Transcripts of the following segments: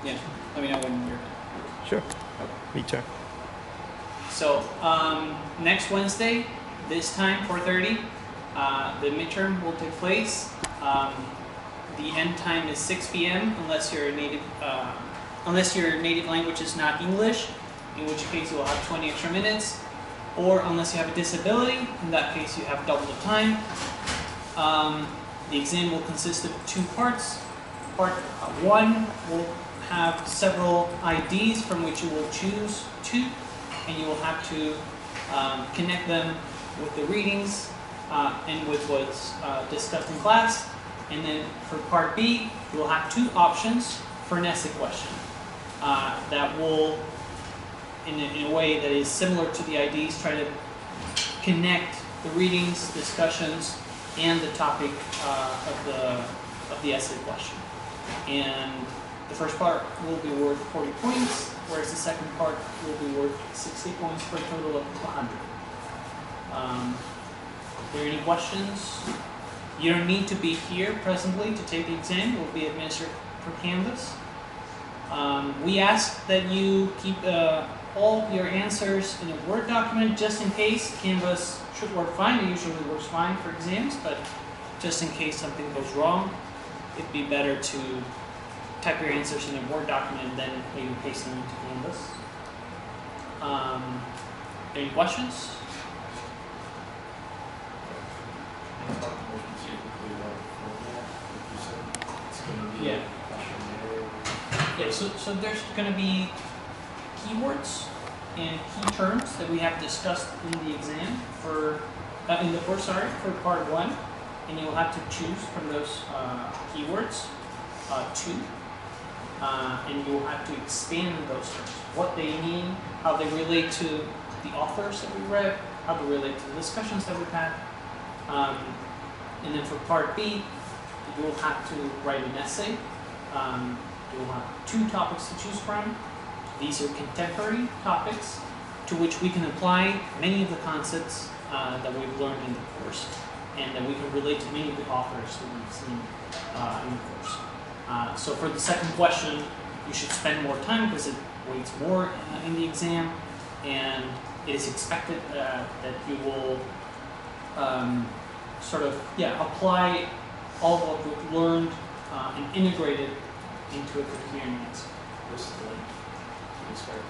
Yeah, let me know when you're done. Sure. Me too. So next Wednesday, this time 4:30, the midterm will take place. The end time is 6 p.m. unless your native language is not English, in which case you will have 20 extra minutes, or unless you have a disability, in that case you have double the time. The exam will consist of 2 parts. Part 1 will have several IDs from which you will choose 2, and you will have to connect them with the readings and with what's discussed in class. And then for part B, you will have 2 options for an essay question that will, in a way that is similar to the IDs, try to connect the readings, discussions, and the topic of the essay question. And the first part will be worth 40 points, whereas the second part will be worth 60 points for a total of 100. Are there any questions? You don't need to be here presently to take the exam. It will be administered for Canvas. We ask that you keep all your answers in a Word document just in case. Canvas should work fine. It usually works fine for exams, but just in case something goes wrong, it'd be better to type your answers in a Word document and then maybe paste them into Canvas. Any questions? Yeah. Yeah, so there's going to be keywords and key terms that we have discussed in the exam for for part 1, and you'll have to choose from those keywords 2, and you'll have to expand those terms, what they mean, how they relate to the authors that we read, how they relate to the discussions that we've had, and then for part B, you'll have to write an essay. You'll have 2 topics to choose from. These are contemporary topics to which we can apply many of the concepts that we've learned in the course, and that we can relate to many of the authors that we've seen in the course. So for the second question, you should spend more time because it weighs more in the exam, and it is expected that you will apply all of what we've learned and integrate it into a coherent answer. What's the length you expect?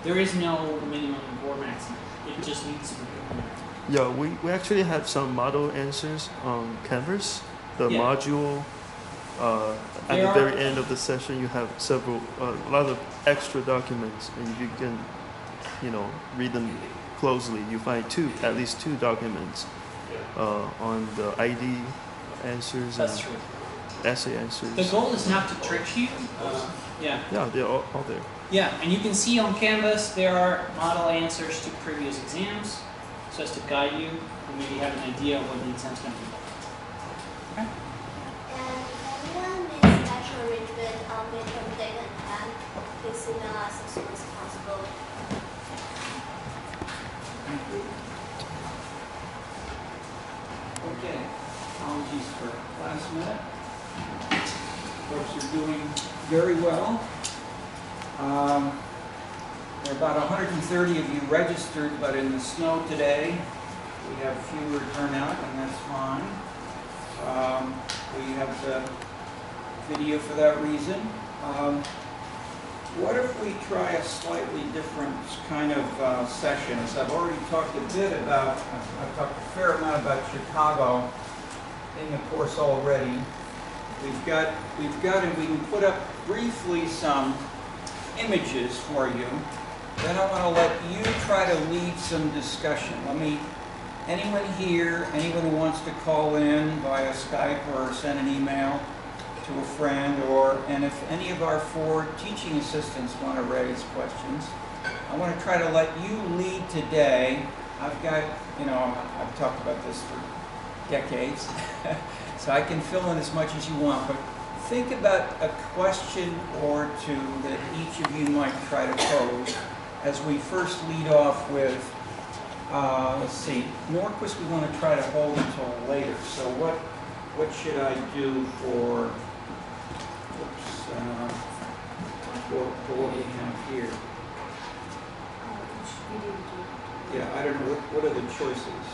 There is no minimum or maximum. It just needs to be coherent. Yeah, we actually have some model answers on Canvas. The module at the very end of the session, you have a lot of extra documents, and you can, read them closely. You find at least two documents on the ID answers. That's true. Essay answers. The goal is not to trick you. Yeah, they're all there. Yeah, and you can see on Canvas there are model answers to previous exams, so as to guide you and maybe have an idea of what the exam's going to be. Okay. And everyone needs special arrangement on midterm date and time. Please email us as soon as possible. Okay, apologies for last minute. Folks are doing very well. There are about 130 of you registered, but in the snow today, we have fewer turnout, and that's fine. We have the video for that reason. What if we try a slightly different kind of session? As I've already talked a bit about, I've talked a fair amount about Chicago in the course already. We've got, and we can put up briefly some images for you. Then I want to let you try to lead some discussion. Anyone here, anyone who wants to call in via Skype or send an email to a friend, and if any of our 4 teaching assistants want to raise questions, I want to try to let you lead today. I've got, I've talked about this for decades, so I can fill in as much as you want, but think about a question or 2 that each of you might try to pose as we first lead off with, let's see, Norquist we want to try to hold until later, so what should I do for, for what we have here. Yeah, I don't know, what are the choices?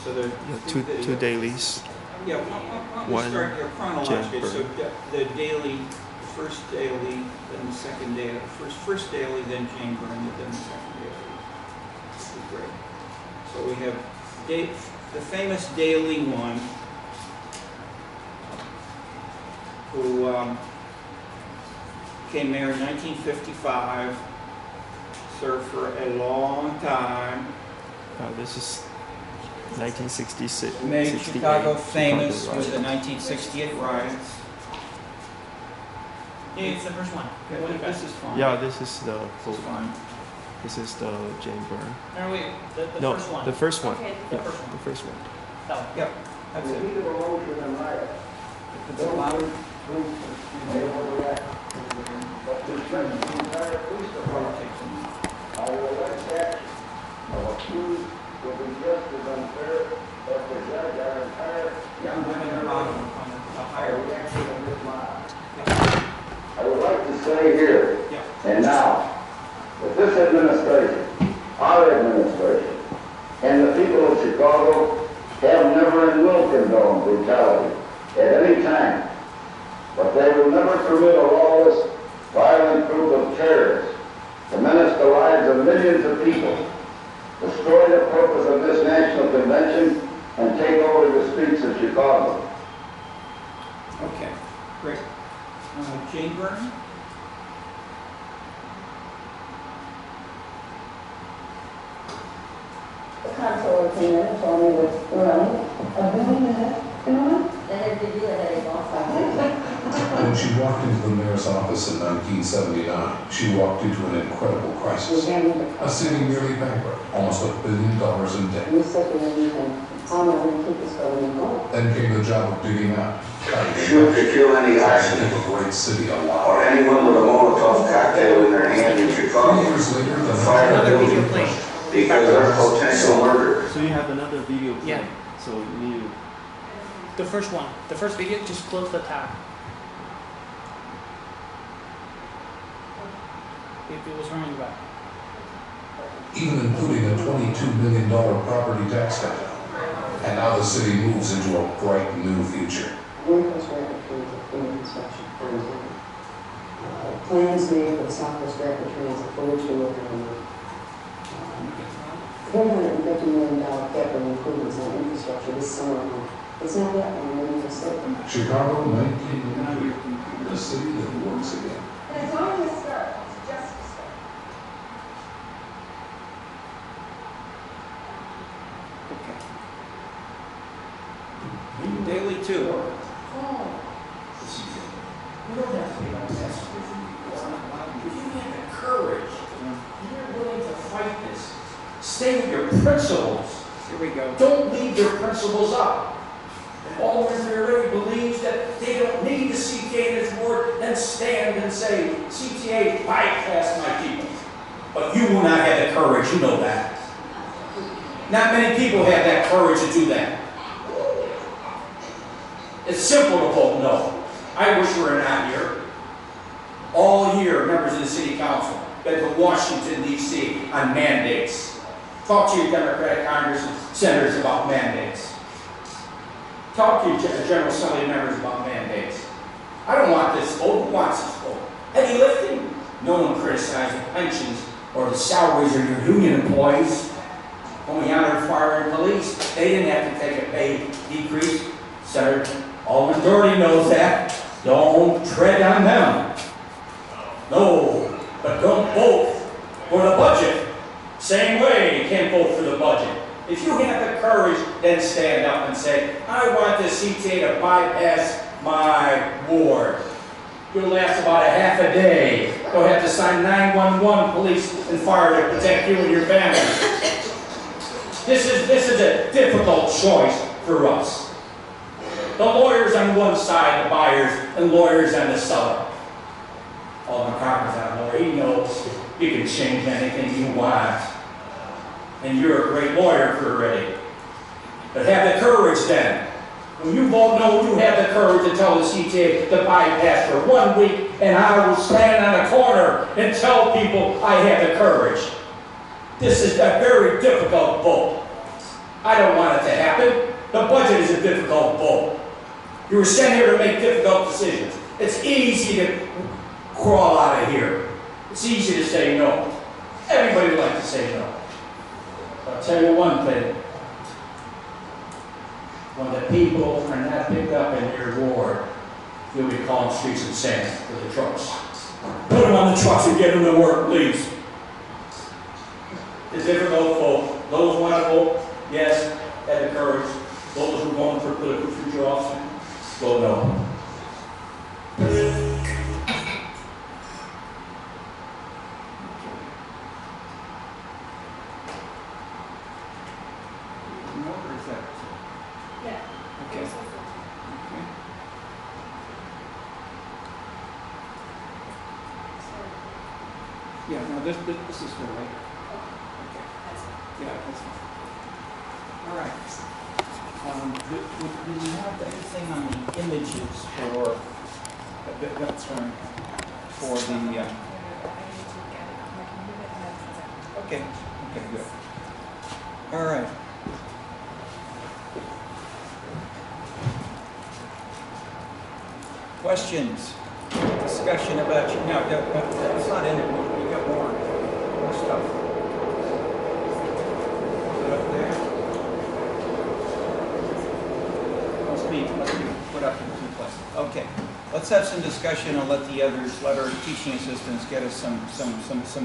So there Yeah, are two dailies. Yeah, why don't we One start here chronologically, so Jane the daily, first daily, then the second daily, first daily, then Jane Byrne, then the second daily. This is great. So we have the famous Daily one, who came mayor in 1955, served for a long time, This is 1966. made 68 Chicago famous Chicago with the riot. 1968 riots. Yeah, it's the first one. What about- This is fine. Yeah, this is the This is fine. This is the Jane Byrne. No, wait, the No, first one. the first one. Okay. The Yeah, first one. the first one. That one. Yep, that's it. Heat of emotion and riot. It's a lot of They overreact. But to strengthen the entire police department, politics in I will let action of accused will be just as unfair as to judge our entire Yeah, I'm going to bottom on the higher. reaction of this mob. I would like to say here Yeah. and now that this administration, our administration, and the people of Chicago have never and will condone brutality at any time. But they will never permit a lawless, violent group of terrorists to menace the lives of millions of people, destroy the purpose of this national convention, and take over the streets of Chicago. Okay, great. Jane Byrne? The consul came in and told me what's running, a billion and a half, you know what? Then it did you a headache also. When she walked into the mayor's office in 1979, she walked into an incredible We crisis. handled the A city nearly bankrupt, almost $1 billion in debt. We said to him, you can, I'm not going to keep this building going. Then came the job of digging out, Shoot to kill any to arsonist keep a great city or alive. anyone with a Molotov cocktail in their hand in 3 Chicago. years later, the Fire Another the video building playing. because they're potential murderers. So you have another video Yeah. playing. So you need to The first one. The first video, just close the tab. If it was running back. even including a $22 million property tax cut. And now the city moves into a bright new future. Northwest Rapid Transit, in construction, plans made for the Southwest Rapid Transit, for which we're working on. $450 million capital improvements on infrastructure this summer. It's not that one, we're just saying. Chicago, 1990, the city that works again. And it's only a start, it's just a start. Daily two. You don't have to be like that. If you have the courage, you're willing to fight this, stay with your principles. Here we go. Don't leave your principles up. If Alderman Ferrari believes that they don't need the CTA in his ward, then stand and say, CTA bypassed my people. But you will not have the courage, you know that. Not many people have that courage to do that. It's simple to vote no. I wish we were not here. All year, members of the city council been to Washington, D.C. on mandates. Talk to your Democratic Congress senators about mandates. Talk to your General Assembly members about mandates. I don't want this vote. Who wants this vote? Heavy lifting. No one criticized the pensions or the salaries of your union employees. When we honored fire and police, they didn't have to take a pay decrease. Senator Alderman Doherty knows that. Don't tread on them. No, but don't vote for the budget. Same way you can't vote for the budget. If you have the courage, then stand up and say, I want the CTA to bypass my ward. You'll last about a half a day. You'll have to sign 911 police and fire to protect you and your family. This is a difficult choice for us. The lawyers on one side, the buyers, and lawyers on the seller. Alderman Carpenter's not a lawyer. He knows you can change anything you want. And you're a great lawyer for already. But have the courage then. When you vote no, you have the courage to tell the CTA to bypass for 1 week, and I will stand on a corner and tell people I have the courage. This is a very difficult vote. I don't want it to happen. The budget is a difficult vote. You were sent here to make difficult decisions. It's easy to crawl out of here. It's easy to say no. Everybody would like to say no. I'll tell you one thing. When the people are not picked up in your ward, you'll be calling streets and sand for the trucks. Put them on the trucks and get them to work, please. It's a difficult vote. Those who want to vote, yes, have the courage. Those who are going for political future office, vote no. Yeah, no, this is good, right? Okay. Yeah, that's fine. All right. Do we have anything on the images for, that's right, for the, okay, good. All right. Questions? Discussion about, no, that's not in it. We got more stuff. Is it up there? Must be put up in 2 places. Okay, let's have some discussion and let the others, let our teaching assistants get us some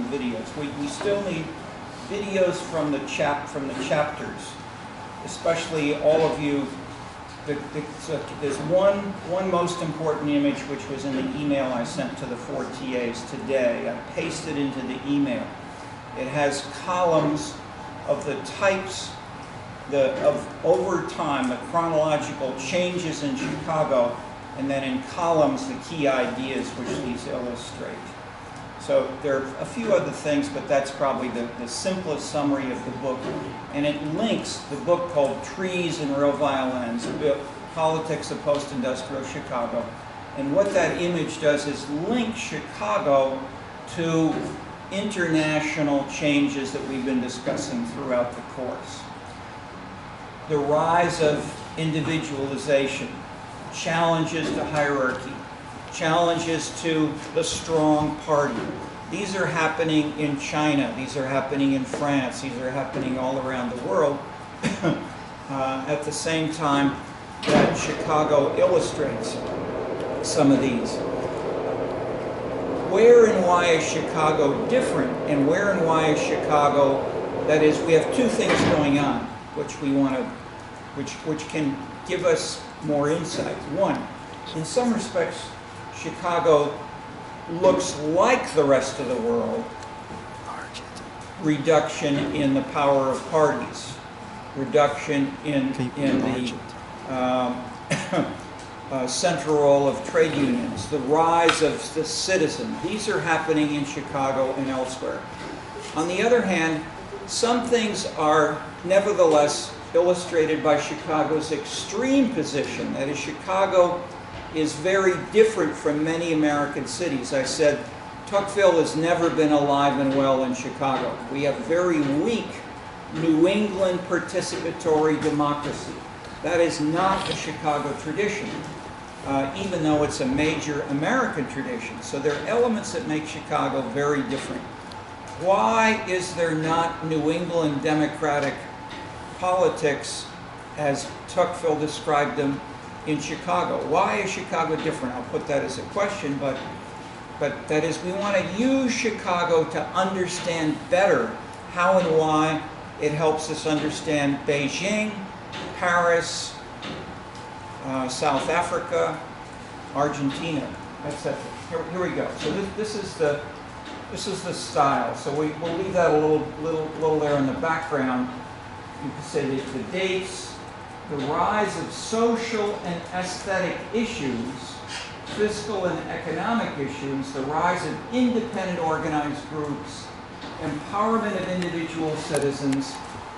videos. We still need videos from the chapters, especially all of you. There's one most important image which was in the email I sent to the 4 TAs today. I pasted into the email. It has columns of the types of over time, the chronological changes in Chicago, and then in columns the key ideas which these illustrate. So there are a few other things, but that's probably the simplest summary of the book. And it links the book called Trees and Real Violins, Politics of Post-Industrial Chicago. And what that image does is link Chicago to international changes that we've been discussing throughout the course. The rise of individualization, challenges to hierarchy, challenges to the strong party. These are happening in China, these are happening in France, these are happening all around the world at the same time that Chicago illustrates some of these. Where and why is Chicago different, and where and why is Chicago, that is, we have two things going on which we want to, which can give us more insight. One, in some respects, Chicago looks like the rest of the world. Reduction in the power of parties, reduction in the central role of trade unions, the rise of the citizen. These are happening in Chicago and elsewhere. On the other hand, some things are nevertheless illustrated by Chicago's extreme position. That is, Chicago is very different from many American cities. I said, Tuckville has never been alive and well in Chicago. We have very weak New England participatory democracy. That is not a Chicago tradition, even though it's a major American tradition. So there are elements that make Chicago very different. Why is there not New England democratic politics, as Tuckville described them, in Chicago? Why is Chicago different? I'll put that as a question, but that is, we want to use Chicago to understand better how and why it helps us understand Beijing, Paris, South Africa, Argentina, etc. Here we go. So this is the style. So we'll leave that a little there in the background. You can say that the dates, the rise of social and aesthetic issues, fiscal and economic issues, the rise of independent organized groups, empowerment of individual citizens,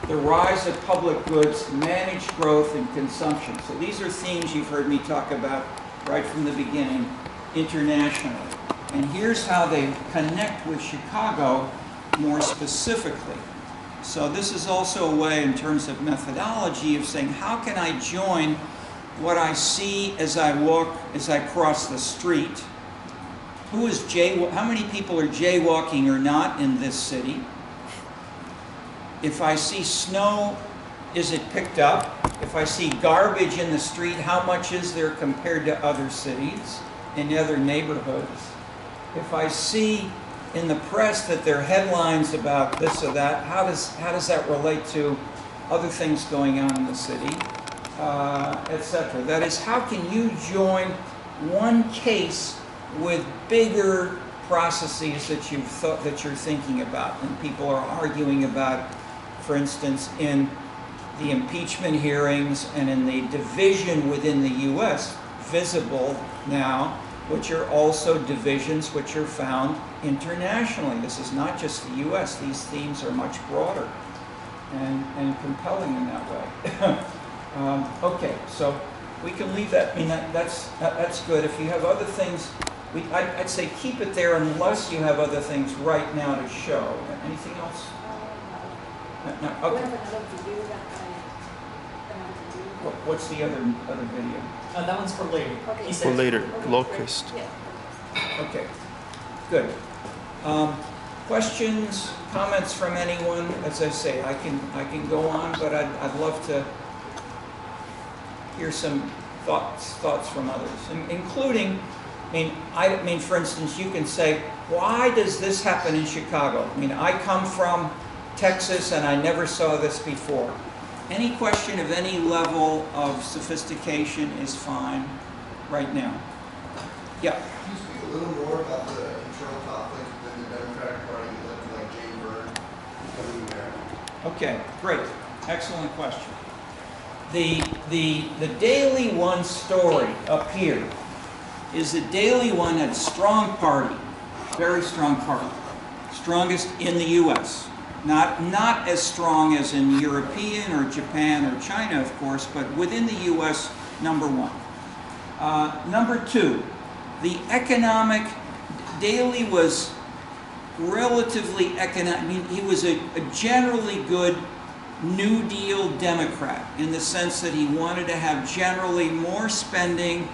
the rise of public goods, managed growth, and consumption. So these are themes you've heard me talk about right from the beginning internationally. And here's how they connect with Chicago more specifically. So this is also a way in terms of methodology of saying, how can I join what I see as I walk, as I cross the street? How many people are jaywalking or not in this city? If I see snow, is it picked up? If I see garbage in the street, how much is there compared to other cities, in other neighborhoods? If I see in the press that there are headlines about this or that, how does that relate to other things going on in the city, etc.? That is, how can you join one case with bigger processes that you're thinking about and people are arguing about, for instance, in the impeachment hearings and in the division within the U.S. visible now, which are also divisions which are found internationally. This is not just the U.S. These themes are much broader and compelling in that way. Okay, so we can leave that. I mean, that's good. If you have other things, I'd say keep it there unless you have other things right now to show. Anything else? No, okay. What's the other video? That one's for later. Okay. For later, locust. Okay, good. Questions, comments from anyone? As I say, I can go on, but I'd love to hear some thoughts from others, including. I mean, for instance, you can say, why does this happen in Chicago? I mean, I come from Texas and I never saw this before. Any question of any level of sophistication is fine right now. Yeah. Can you speak a little more about the internal conflict within the Democratic Party like Jane Byrne becoming mayor? Okay, great. Excellent question. The Daily One story up here is the Daily One had a strong party, very strong party, strongest in the U.S. Not as strong as in European or Japan or China, of course, but within the U.S., number one. Number two, the economic, Daley was relatively economic. I mean, he was a generally good New Deal Democrat in the sense that he wanted to have generally more spending,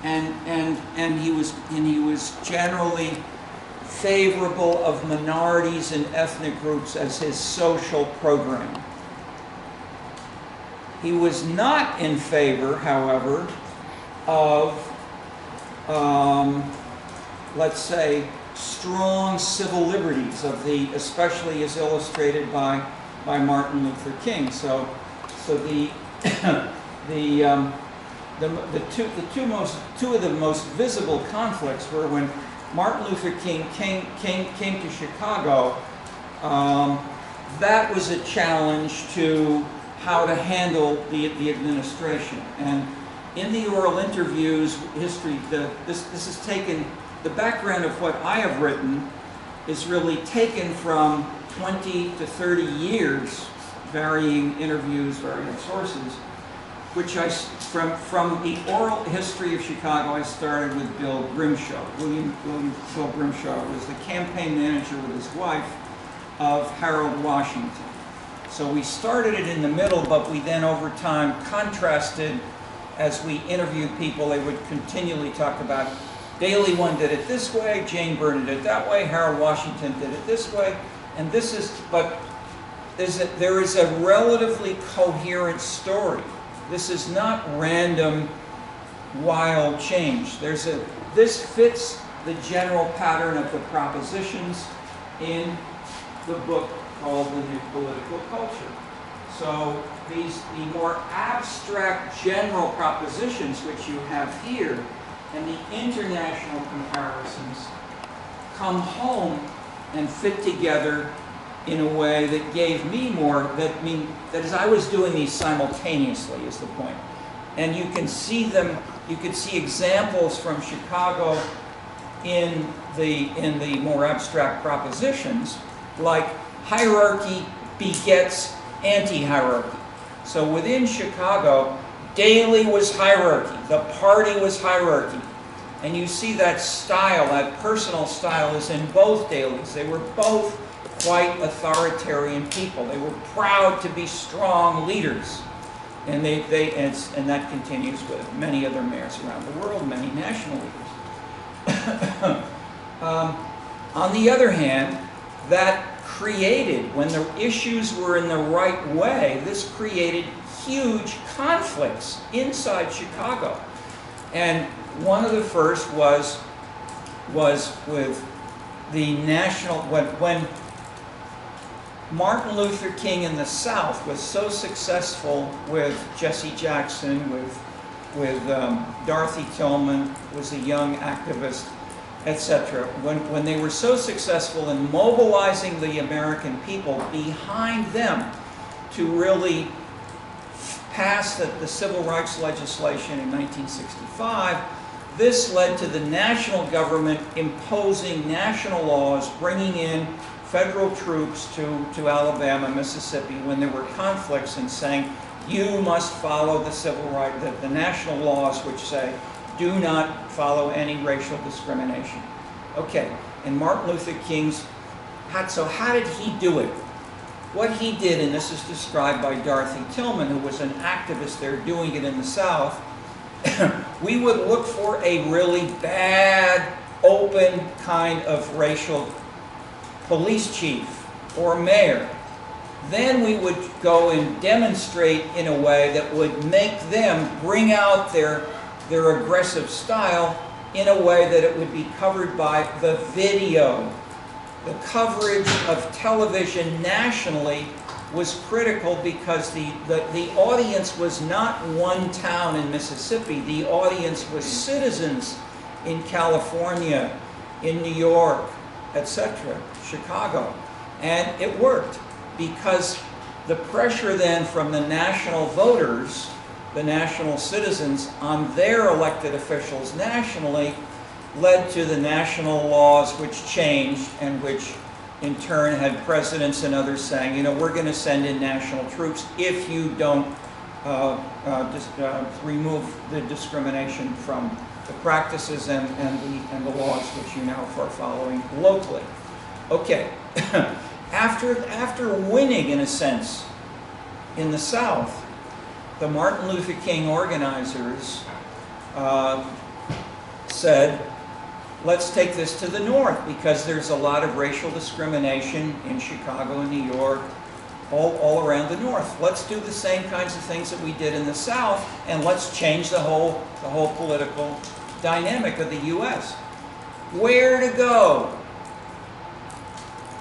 and he was generally favorable of minorities and ethnic groups as his social program. He was not in favor, however, of, let's say, strong civil liberties especially as illustrated by Martin Luther King. So the two of the most visible conflicts were when Martin Luther King came to Chicago. That was a challenge to how to handle the administration. And in the oral interviews, history, this is taken, the background of what I have written is really taken from 20 to 30 years, varying interviews, varying sources, which from the oral history of Chicago, I started with Bill Grimshaw. Bill Grimshaw was the campaign manager with his wife of Harold Washington. So we started it in the middle, but we then over time contrasted as we interviewed people. They would continually talk about Daily One did it this way, Jane Byrne did it that way, Harold Washington did it this way, and this is, but there is a relatively coherent story. This is not random, wild change. This fits the general pattern of the propositions in the book called The New Political Culture. So the more abstract general propositions which you have here and the international comparisons come home and fit together in a way that gave me more, that is, I was doing these simultaneously is the point. And you can see them, you can see examples from Chicago in the more abstract propositions, like hierarchy begets anti-hierarchy. So within Chicago, Daley was hierarchy. The party was hierarchy. And you see that style, that personal style is in both Daleys. They were both quite authoritarian people. They were proud to be strong leaders. And and that continues with many other mayors around the world, many national leaders. On the other hand, that created, when the issues were in the right way, this created huge conflicts inside Chicago. And one of the first was with the national, when Martin Luther King in the South was so successful with Jesse Jackson, with Dorothy Tillman, was a young activist, etc. When they were so successful in mobilizing the American people behind them to really pass the civil rights legislation in 1965, this led to the national government imposing national laws, bringing in federal troops to Alabama, Mississippi, when there were conflicts, and saying, you must follow the civil rights, the national laws which say, do not follow any racial discrimination. Okay, and Martin Luther King's, so how did he do it? What he did, and this is described by Dorothy Tillman, who was an activist there doing it in the South, we would look for a really bad, open kind of racial police chief or mayor. Then we would go and demonstrate in a way that would make them bring out their aggressive style in a way that it would be covered by the video. The coverage of television nationally was critical because the audience was not one town in Mississippi. The audience was citizens in California, in New York, etc., Chicago. And it worked because the pressure then from the national voters, the national citizens, on their elected officials nationally led to the national laws which changed and which in turn had presidents and others saying, you know, we're going to send in national troops if you don't remove the discrimination from the practices and the laws which you now are following locally. Okay, after winning in a sense in the South, the Martin Luther King organizers said, let's take this to the North because there's a lot of racial discrimination in Chicago and New York, all around the North. Let's do the same kinds of things that we did in the South, and let's change the whole political dynamic of the U.S. Where to go?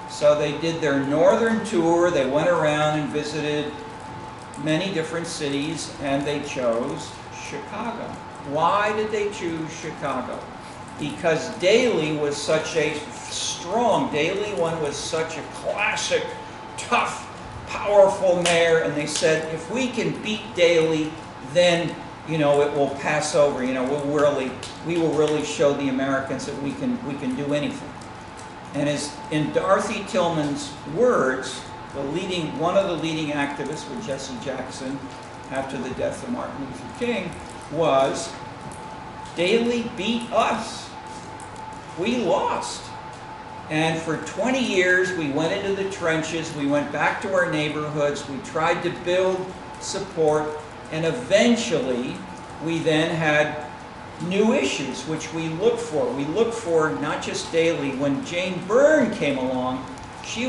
So they did their northern tour. They went around and visited many different cities, and they chose Chicago. Why did they choose Chicago? Because Daley was such a strong, Daley one was such a classic, tough, powerful mayor, and they said, if we can beat Daley, then, you know, it will pass over. You know, we will really show the Americans that we can do anything. And as in Dorothy Tillman's words, one of the leading activists with Jesse Jackson after the death of Martin Luther King was, Daley beat us. We lost. And for 20 years, we went into the trenches, we went back to our neighborhoods, we tried to build support, and eventually, we then had new issues, which we looked for. We looked for not just Daley. When Jane Byrne came along, she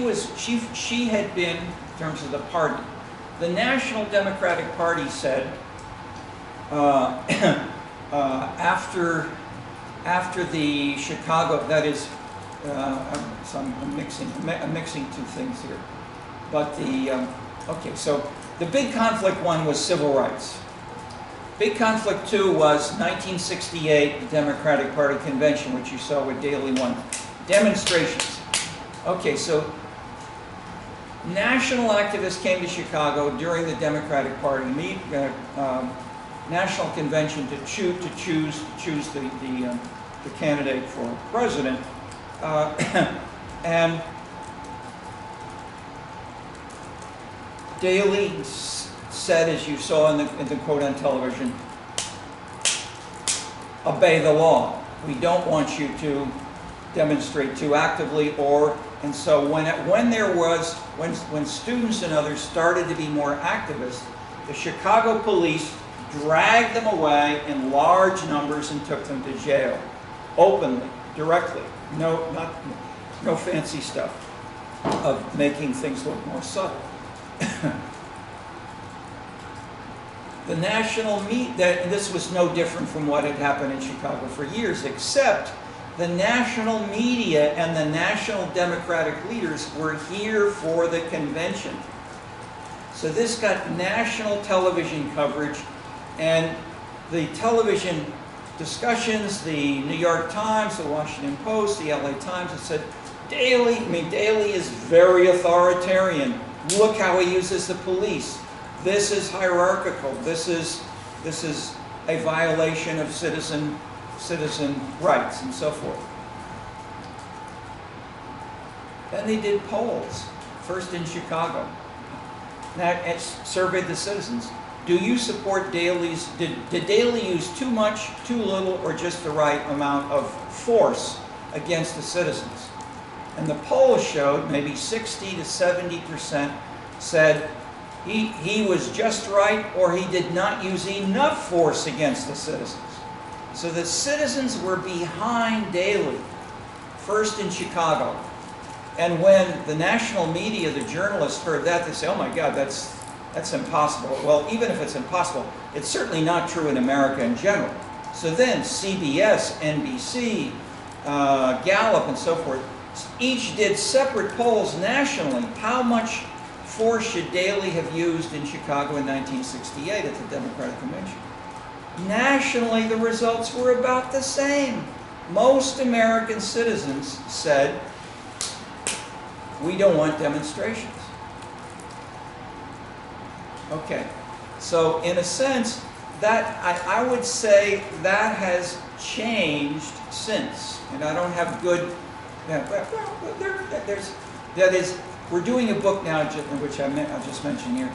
had been, in terms of the party, the National Democratic Party said, after the Chicago, that is, I'm mixing two things here. But okay, so the big conflict one was civil rights. Big conflict two was 1968, the Democratic Party convention, which you saw with Daley won. Demonstrations. Okay, so national activists came to Chicago during the Democratic Party national convention to choose the candidate for president, and Daley said, as you saw in the quote on television, obey the law. We don't want you to demonstrate too actively, and so when students and others started to be more activist, the Chicago police dragged them away in large numbers and took them to jail, openly, directly. No fancy stuff of making things look more subtle. The national this was no different from what had happened in Chicago for years, except the national media and the national Democratic leaders were here for the convention. So this got national television coverage, and the television discussions, the New York Times, the Washington Post, the LA Times, it said, Daley is very authoritarian. Look how he uses the police. This is hierarchical. This is a violation of citizen rights and so forth. Then they did polls, first in Chicago. Now it surveyed the citizens. Do you support Daley's? Did Daley use too much, too little, or just the right amount of force against the citizens? And the polls showed maybe 60 to 70% said he was just right, or he did not use enough force against the citizens. So the citizens were behind Daley, first in Chicago. And when the national media, the journalists heard that, they say, oh my God, that's impossible. Well, even if it's impossible, it's certainly not true in America in general. So then CBS, NBC, Gallup, and so forth, each did separate polls nationally. How much force should Daley have used in Chicago in 1968 at the Democratic Convention? Nationally, the results were about the same. Most American citizens said, we don't want demonstrations. Okay, so in a sense, that I would say that has changed since, and I don't have good. We're doing a book now, which I just mentioned here,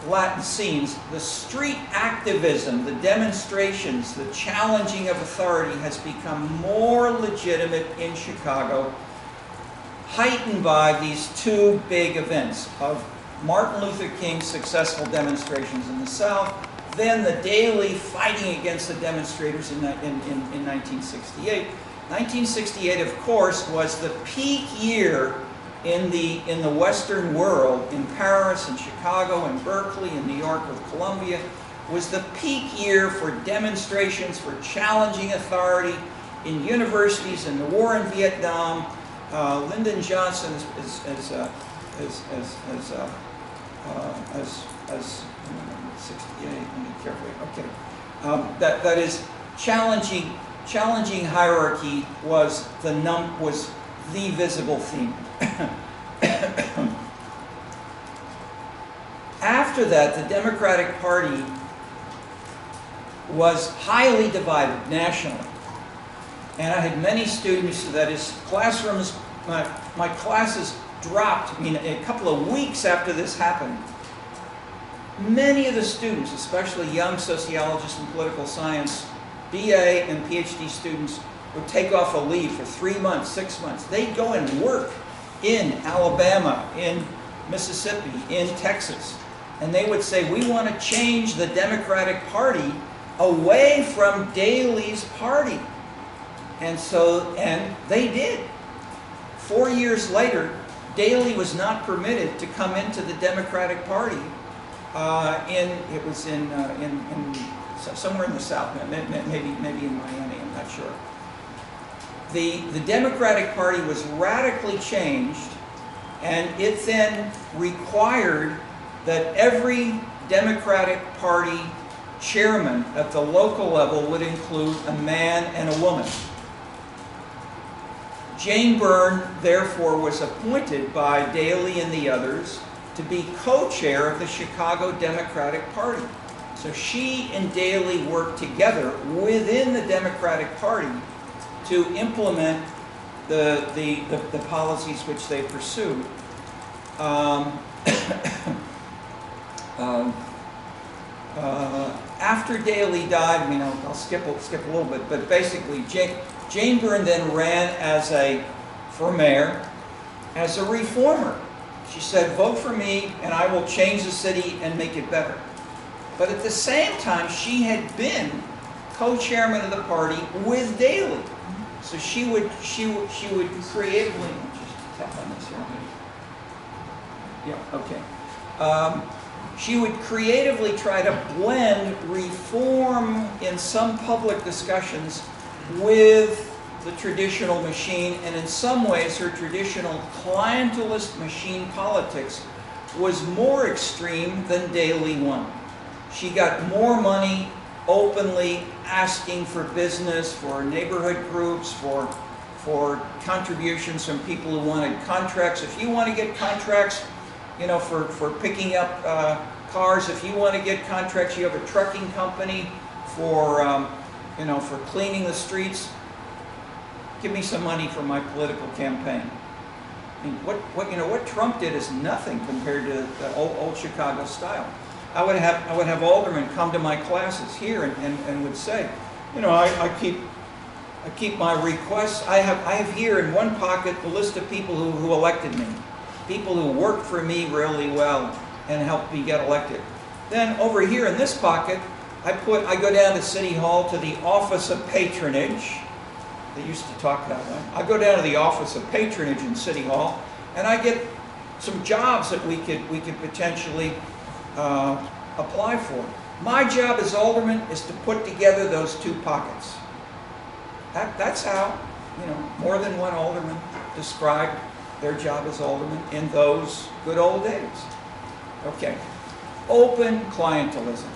Latin Scenes. The street activism, the demonstrations, the challenging of authority has become more legitimate in Chicago, heightened by these two big events of Martin Luther King's successful demonstrations in the South, then the Daley fighting against the demonstrators in 1968. 1968, of course, was the peak year in the Western world, in Paris and Chicago and Berkeley and New York with Columbia, was the peak year for demonstrations, for challenging authority in universities, in the war in Vietnam. Lyndon Johnson as 68. Let me carefully. Okay, that is challenging hierarchy was the visible theme. After that, the Democratic Party was highly divided nationally. And I had many students, that is, classrooms, my classes dropped, a couple of weeks after this happened. Many of the students, especially young sociologists and political science, BA and PhD students, would take off a leave for 3 months, 6 months. They'd go and work in Alabama, in Mississippi, in Texas. And they would say, we want to change the Democratic Party away from Daley's party. And they did. 4 years later, Daley was not permitted to come into the Democratic Party. It was in somewhere in the South, maybe in Miami. I'm not sure. The Democratic Party was radically changed, and it then required that every Democratic Party chairman at the local level would include a man and a woman. Jane Byrne, therefore, was appointed by Daley and the others to be co-chair of the Chicago Democratic Party. So she and Daley worked together within the Democratic Party to implement the policies which they pursued. After Daley died, I mean, I'll skip a little bit, but basically, Jane Byrne then ran for mayor as a reformer. She said, vote for me and I will change the city and make it better. But at the same time, she had been co-chairman of the party with Daley. So she would creatively, just tap on this here. Yeah, okay. She would creatively try to blend reform in some public discussions with the traditional machine, and in some ways her traditional clientelist machine politics was more extreme than Daley won. She got more money openly asking for business, for neighborhood groups, for contributions from people who wanted contracts. If you want to get contracts, you know, for picking up cars, if you want to get contracts, you have a trucking company for, you know, for cleaning the streets, give me some money for my political campaign. I mean, what Trump did is nothing compared to the old Chicago style. I would have aldermen come to my classes here and would say, you know, I keep my requests. I have here in one pocket the list of people who elected me, people who worked for me really well and helped me get elected. Then over here in this pocket, I go down to City Hall to the Office of Patronage. They used to talk that way. I go down to the Office of Patronage in City Hall, and I get some jobs that we could potentially apply for. My job as alderman is to put together those two pockets. That's how, you know, more than one alderman described their job as alderman in those good old days. Okay, open clientelism.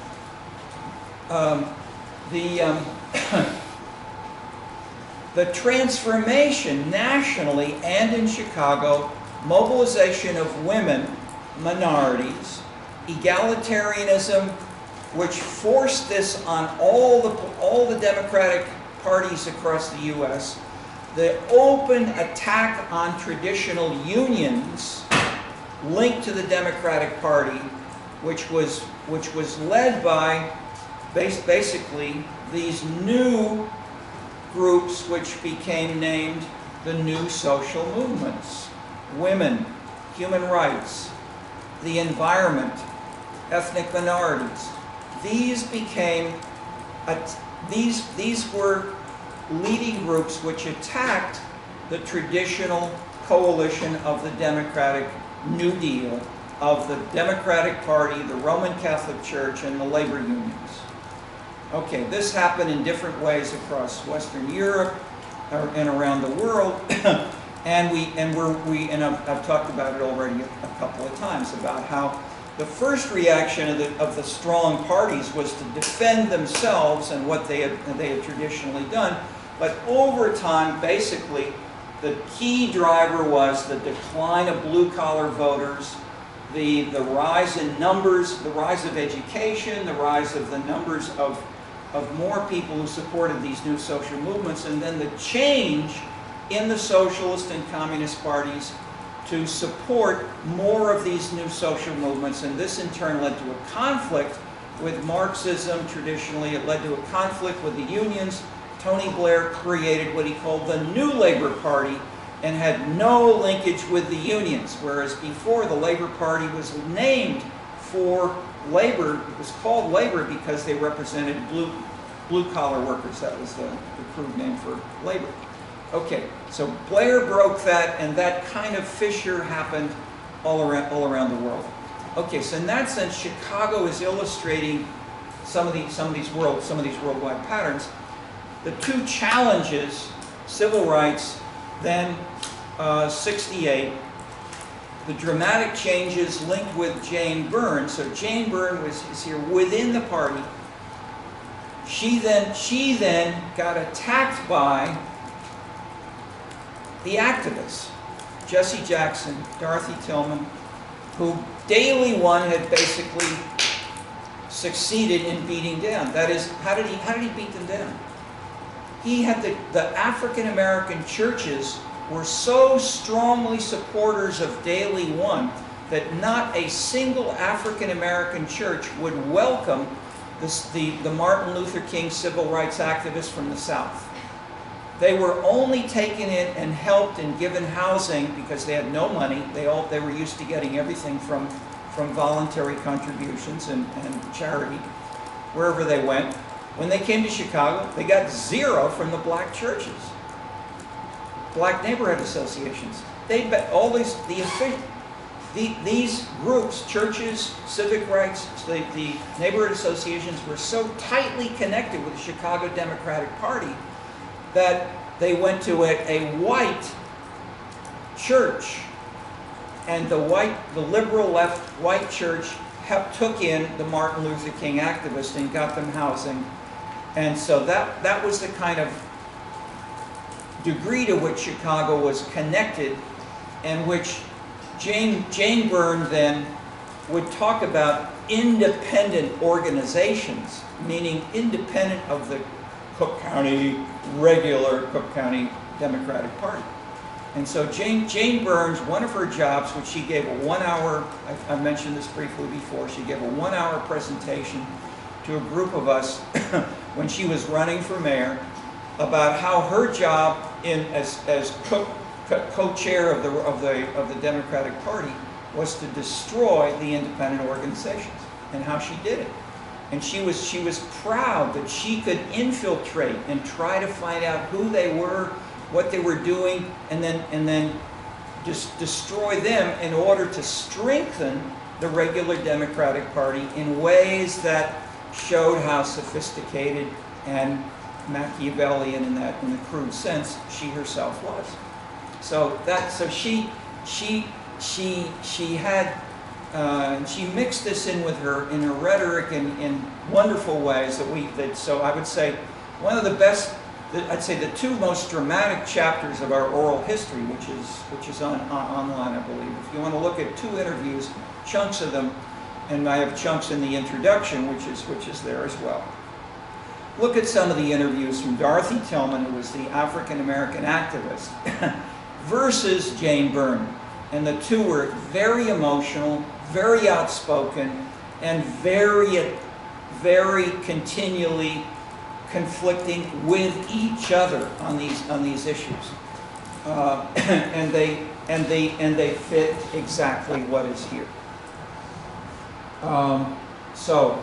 The transformation nationally and in Chicago, mobilization of women, minorities, egalitarianism, which forced this on all the Democratic parties across the U.S., the open attack on traditional unions linked to the Democratic Party, which was led by basically these new groups which became named the new social movements. Women, human rights, the environment, ethnic minorities. These became, these were leading groups which attacked the traditional coalition of the Democratic New Deal, of the Democratic Party, the Roman Catholic Church, and the labor unions. Okay, this happened in different ways across Western Europe and around the world, and I've talked about it already a couple of times about how the first reaction of the strong parties was to defend themselves and what they had traditionally done, but over time, basically, the key driver was the decline of blue-collar voters, the rise in numbers, the rise of education, the rise of the numbers of more people who supported these new social movements, and then the change in the socialist and communist parties to support more of these new social movements. And this in turn led to a conflict with Marxism traditionally. It led to a conflict with the unions. Tony Blair created what he called the New Labor Party and had no linkage with the unions, whereas before the Labor Party was named for labor. It was called labor because they represented blue-collar workers. That was the crude name for labor. Okay, so Blair broke that, and that kind of fissure happened all around the world. Okay, so in that sense, Chicago is illustrating some of these worldwide patterns. The two challenges, civil rights, then 68. The dramatic changes linked with Jane Byrne. So Jane Byrne is here within the party. She then got attacked by the activists, Jesse Jackson, Dorothy Tillman, who Daley One had basically succeeded in beating down. That is, how did he beat them down? He had the African American churches were so strongly supporters of Daley One that not a single African American church would welcome the Martin Luther King civil rights activists from the South. They were only taken in and helped and given housing because they had no money. They were used to getting everything from voluntary contributions and charity wherever they went. When they came to Chicago, they got zero from the black churches, black neighborhood associations. These groups, churches, civic rights, the neighborhood associations were so tightly connected with the Chicago Democratic Party that they went to a white church, and the liberal left white church took in the Martin Luther King activists and got them housing. And so that was the kind of degree to which Chicago was connected, and which Jane Byrne then would talk about independent organizations, meaning independent of the regular Cook County Democratic Party. And so Jane Byrne's, one of her jobs, which she gave a 1 hour, I mentioned this briefly before, she gave a 1 hour presentation to a group of us when she was running for mayor about how her job as co-chair of the Democratic Party was to destroy the independent organizations, and how she did it. And she was proud that she could infiltrate and try to find out who they were, what they were doing, and then just destroy them in order to strengthen the regular Democratic Party in ways that showed how sophisticated and Machiavellian in the crude sense she herself was. So she mixed this in in her rhetoric in wonderful ways so I would say one of the best, I'd say the two most dramatic chapters of our oral history, which is online, I believe. If you want to look at two interviews, chunks of them, and I have chunks in the introduction, which is there as well. Look at some of the interviews from Dorothy Tillman, who was the African American activist, versus Jane Byrne. And the two were very emotional, very outspoken, and very continually conflicting with each other on these issues. And they fit exactly what is here. So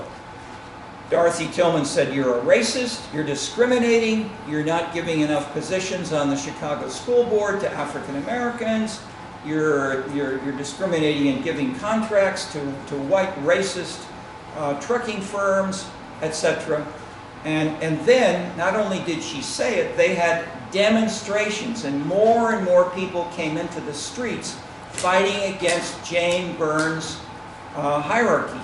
Dorothy Tillman said, "You're a racist, you're discriminating, you're not giving enough positions on the Chicago School Board to African Americans, you're discriminating and giving contracts to white racist trucking firms, etc." And then, not only did she say it, they had demonstrations, and more people came into the streets fighting against Jane Byrne's hierarchy.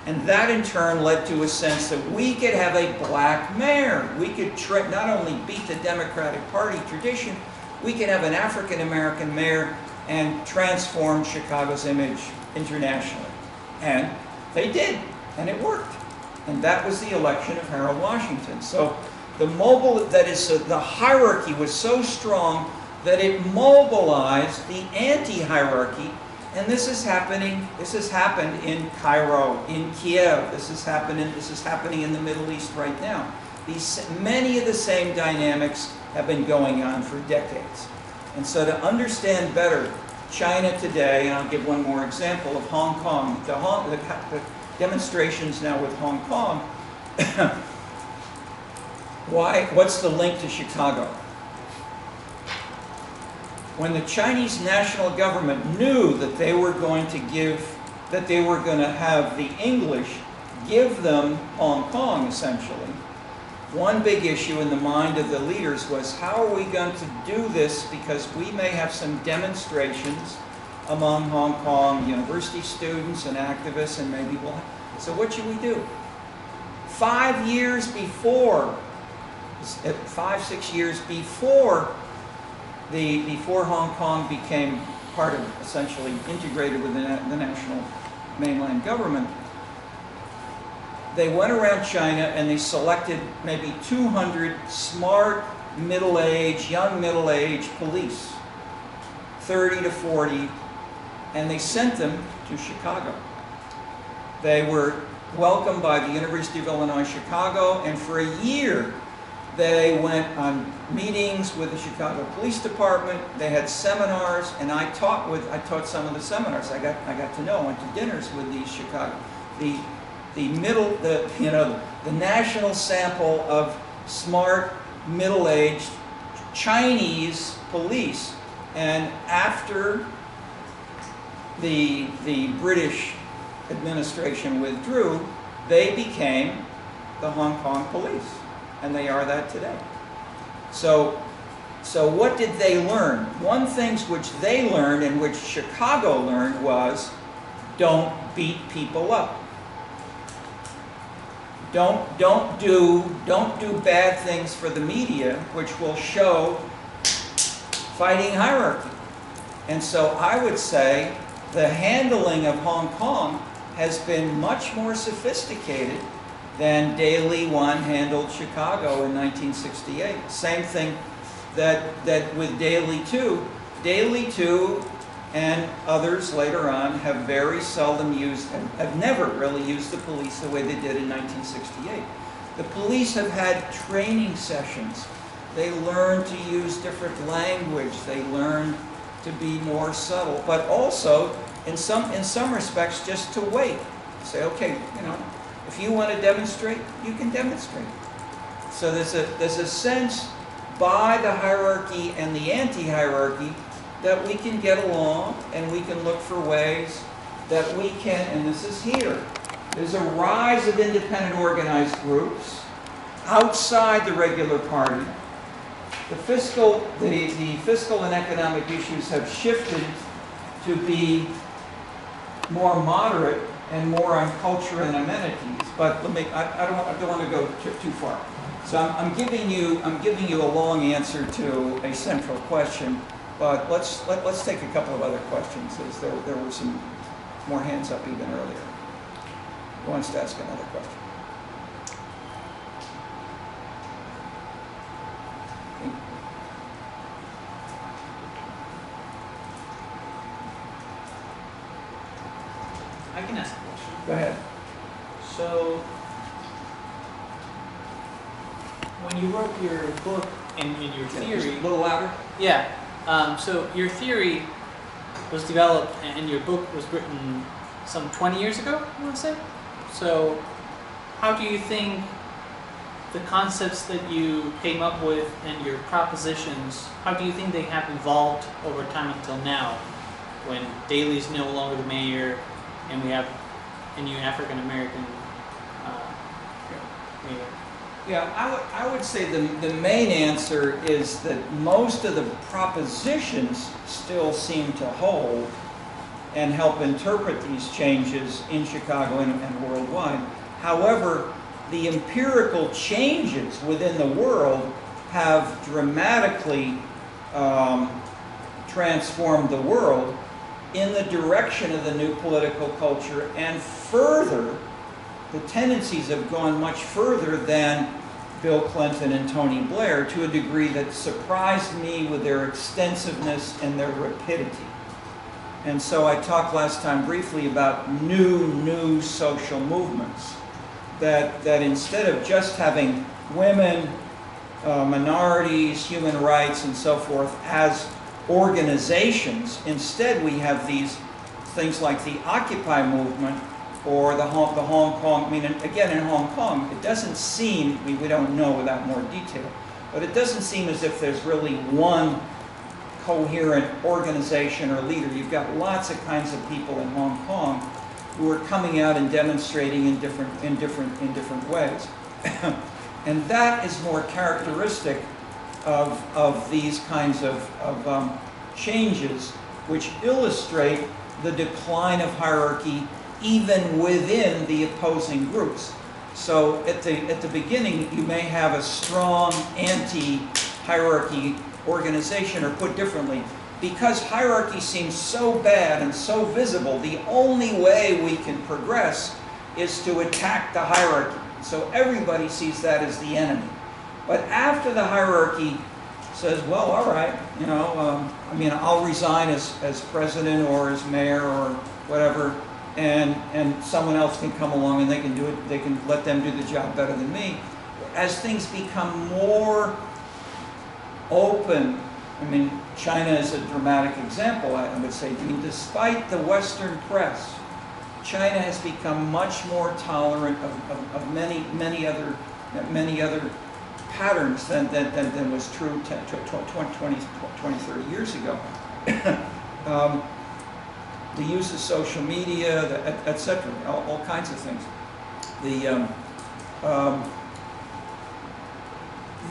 And that in turn led to a sense that we could have a black mayor. We could not only beat the Democratic Party tradition, we could have an African American mayor and transform Chicago's image internationally. And they did, and it worked. And that was the election of Harold Washington. So the hierarchy was so strong that it mobilized the anti-hierarchy. And this has happened in Cairo, in Kiev. This is happening in the Middle East right now. Many of the same dynamics have been going on for decades. And so to understand better China today, and I'll give one more example of Hong Kong, the demonstrations now with Hong Kong, what's the link to Chicago? When the Chinese national government knew that they were going to have the English give them Hong Kong, essentially, one big issue in the mind of the leaders was, how are we going to do this, because we may have some demonstrations among Hong Kong university students and activists, and maybe we'll have, so what should we do? 5 years before, 5-6 years before Hong Kong became part of, essentially integrated with the national mainland government, they went around China and they selected maybe 200 smart young middle-aged police, 30 to 40, and they sent them to Chicago. They were welcomed by the University of Illinois Chicago, and for a year they went on meetings with the Chicago Police Department. They had seminars, and I taught some of the seminars. I got to know. I went to dinners with the Chicago, the national sample of smart, middle-aged Chinese police. And after the British administration withdrew, they became the Hong Kong police, and they are that today. So what did they learn? One thing which they learned and which Chicago learned was, don't beat people up. Don't do bad things for the media, which will show fighting hierarchy. And so I would say the handling of Hong Kong has been much more sophisticated than Daily One handled Chicago in 1968. Same thing that with Daily Two. Daily Two and others later on have very seldom used, have never really used the police the way they did in 1968. The police have had training sessions. They learn to use different language. They learn to be more subtle, but also in some respects just to wait. Say, okay, if you want to demonstrate, you can demonstrate. So there's a sense by the hierarchy and the anti-hierarchy that we can get along, and we can look for ways that we can, and this is here. There's a rise of independent organized groups outside the regular party. The fiscal and economic issues have shifted to be more moderate and more on culture and amenities. But I don't want to go too far. So I'm giving you a long answer to a central question. But let's take a couple of other questions, as there were some more hands up even earlier. Who wants to ask another question? I can ask a question. Go ahead. So, when you wrote your book and your theory, a little louder. Yeah. So your theory was developed, and your book was written some 20 years ago, I want to say. So, how do you think the concepts that you came up with and your propositions, how do you think they have evolved over time until now, when Daley's no longer the mayor, and we have a new African American mayor? Yeah, I would say the main answer is that most of the propositions still seem to hold and help interpret these changes in Chicago and worldwide. However, the empirical changes within the world have dramatically transformed the world in the direction of the new political culture, and further, the tendencies have gone much further than Bill Clinton and Tony Blair, to a degree that surprised me with their extensiveness and their rapidity. And so I talked last time briefly about new social movements, that instead of just having women, minorities, human rights, and so forth as organizations, instead we have these things like the Occupy movement, or the Hong Kong, I mean, again, in Hong Kong, it doesn't seem, we don't know without more detail, but it doesn't seem as if there's really one coherent organization or leader. You've got lots of kinds of people in Hong Kong who are coming out and demonstrating in different ways. And that is more characteristic of these kinds of changes, which illustrate the decline of hierarchy even within the opposing groups. So at the beginning, you may have a strong anti-hierarchy organization, or put differently, because hierarchy seems so bad and so visible, the only way we can progress is to attack the hierarchy. So everybody sees that as the enemy. But after the hierarchy says, well, all right, You know, I mean, I'll resign as president or as mayor or whatever, and someone else can come along and they can do it. They can let them do the job better than me. As things become more open, I mean, China is a dramatic example, I would say. I mean, despite the Western press, China has become much more tolerant of many other patterns than was true 20, 30 years ago. The use of social media, etc., all kinds of things.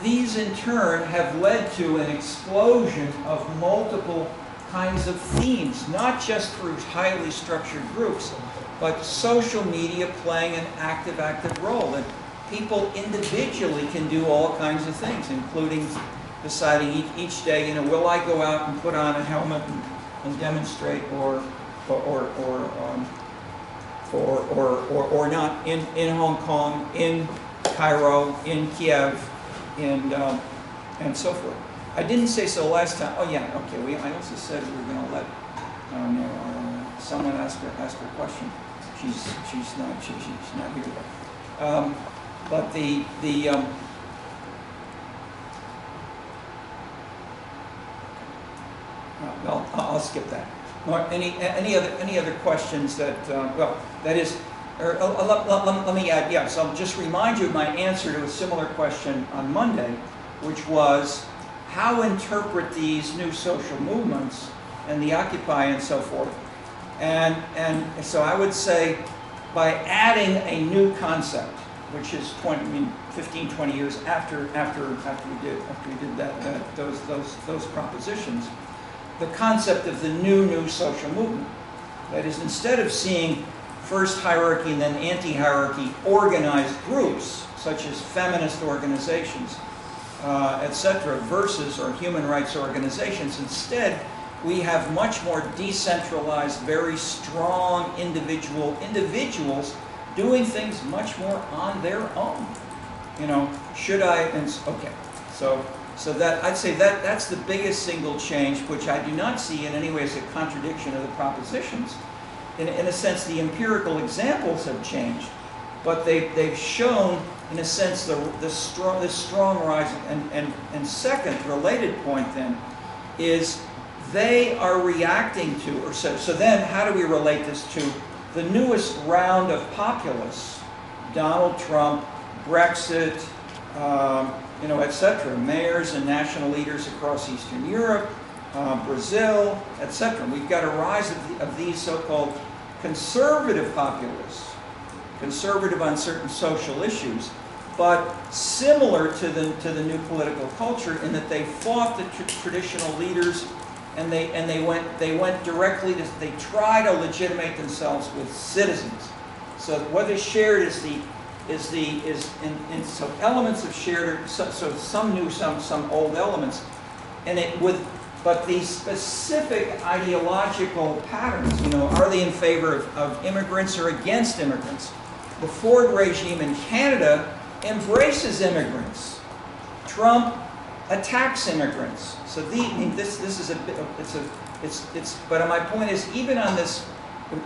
These in turn have led to an explosion of multiple kinds of themes, not just through highly structured groups, but social media playing an active role. And people individually can do all kinds of things, including deciding each day, you know, will I go out and put on a helmet and demonstrate, or not in Hong Kong, in Cairo, in Kiev, and so forth. I didn't say so last time. Oh yeah, okay. I also said we were going to let someone ask her question. She's not here yet. But well, I'll skip that. Any other questions that well, that is. Let me add, yes, I'll just remind you of my answer to a similar question on Monday, which was how interpret these new social movements and the Occupy and so forth. And so I would say by adding a new concept, which is 15, 20 years after we did those propositions, the concept of the new social movement. That is, instead of seeing first hierarchy and then anti-hierarchy organized groups, such as feminist organizations, etc., versus or human rights organizations. Instead, we have much more decentralized, very strong individuals doing things much more on their own. You know, okay. So that I'd say that's the biggest single change, which I do not see in any way as a contradiction of the propositions. In a sense, the empirical examples have changed, but they've shown, in a sense, the strong rise. And second, related point then, is they are reacting to, or so then how do we relate this to the newest round of populists, Donald Trump, Brexit, etc., mayors and national leaders across Eastern Europe, Brazil, etc. We've got a rise of these so-called conservative populists, conservative on certain social issues, but similar to the new political culture in that they fought the traditional leaders, and they went directly to, they try to legitimate themselves with citizens. So what is shared is so elements of shared, so some new, some old elements, and but these specific ideological patterns, you know, are they in favor of immigrants or against immigrants? The Ford regime in Canada embraces immigrants. Trump attacks immigrants. So this is a bit, but my point is, even on this,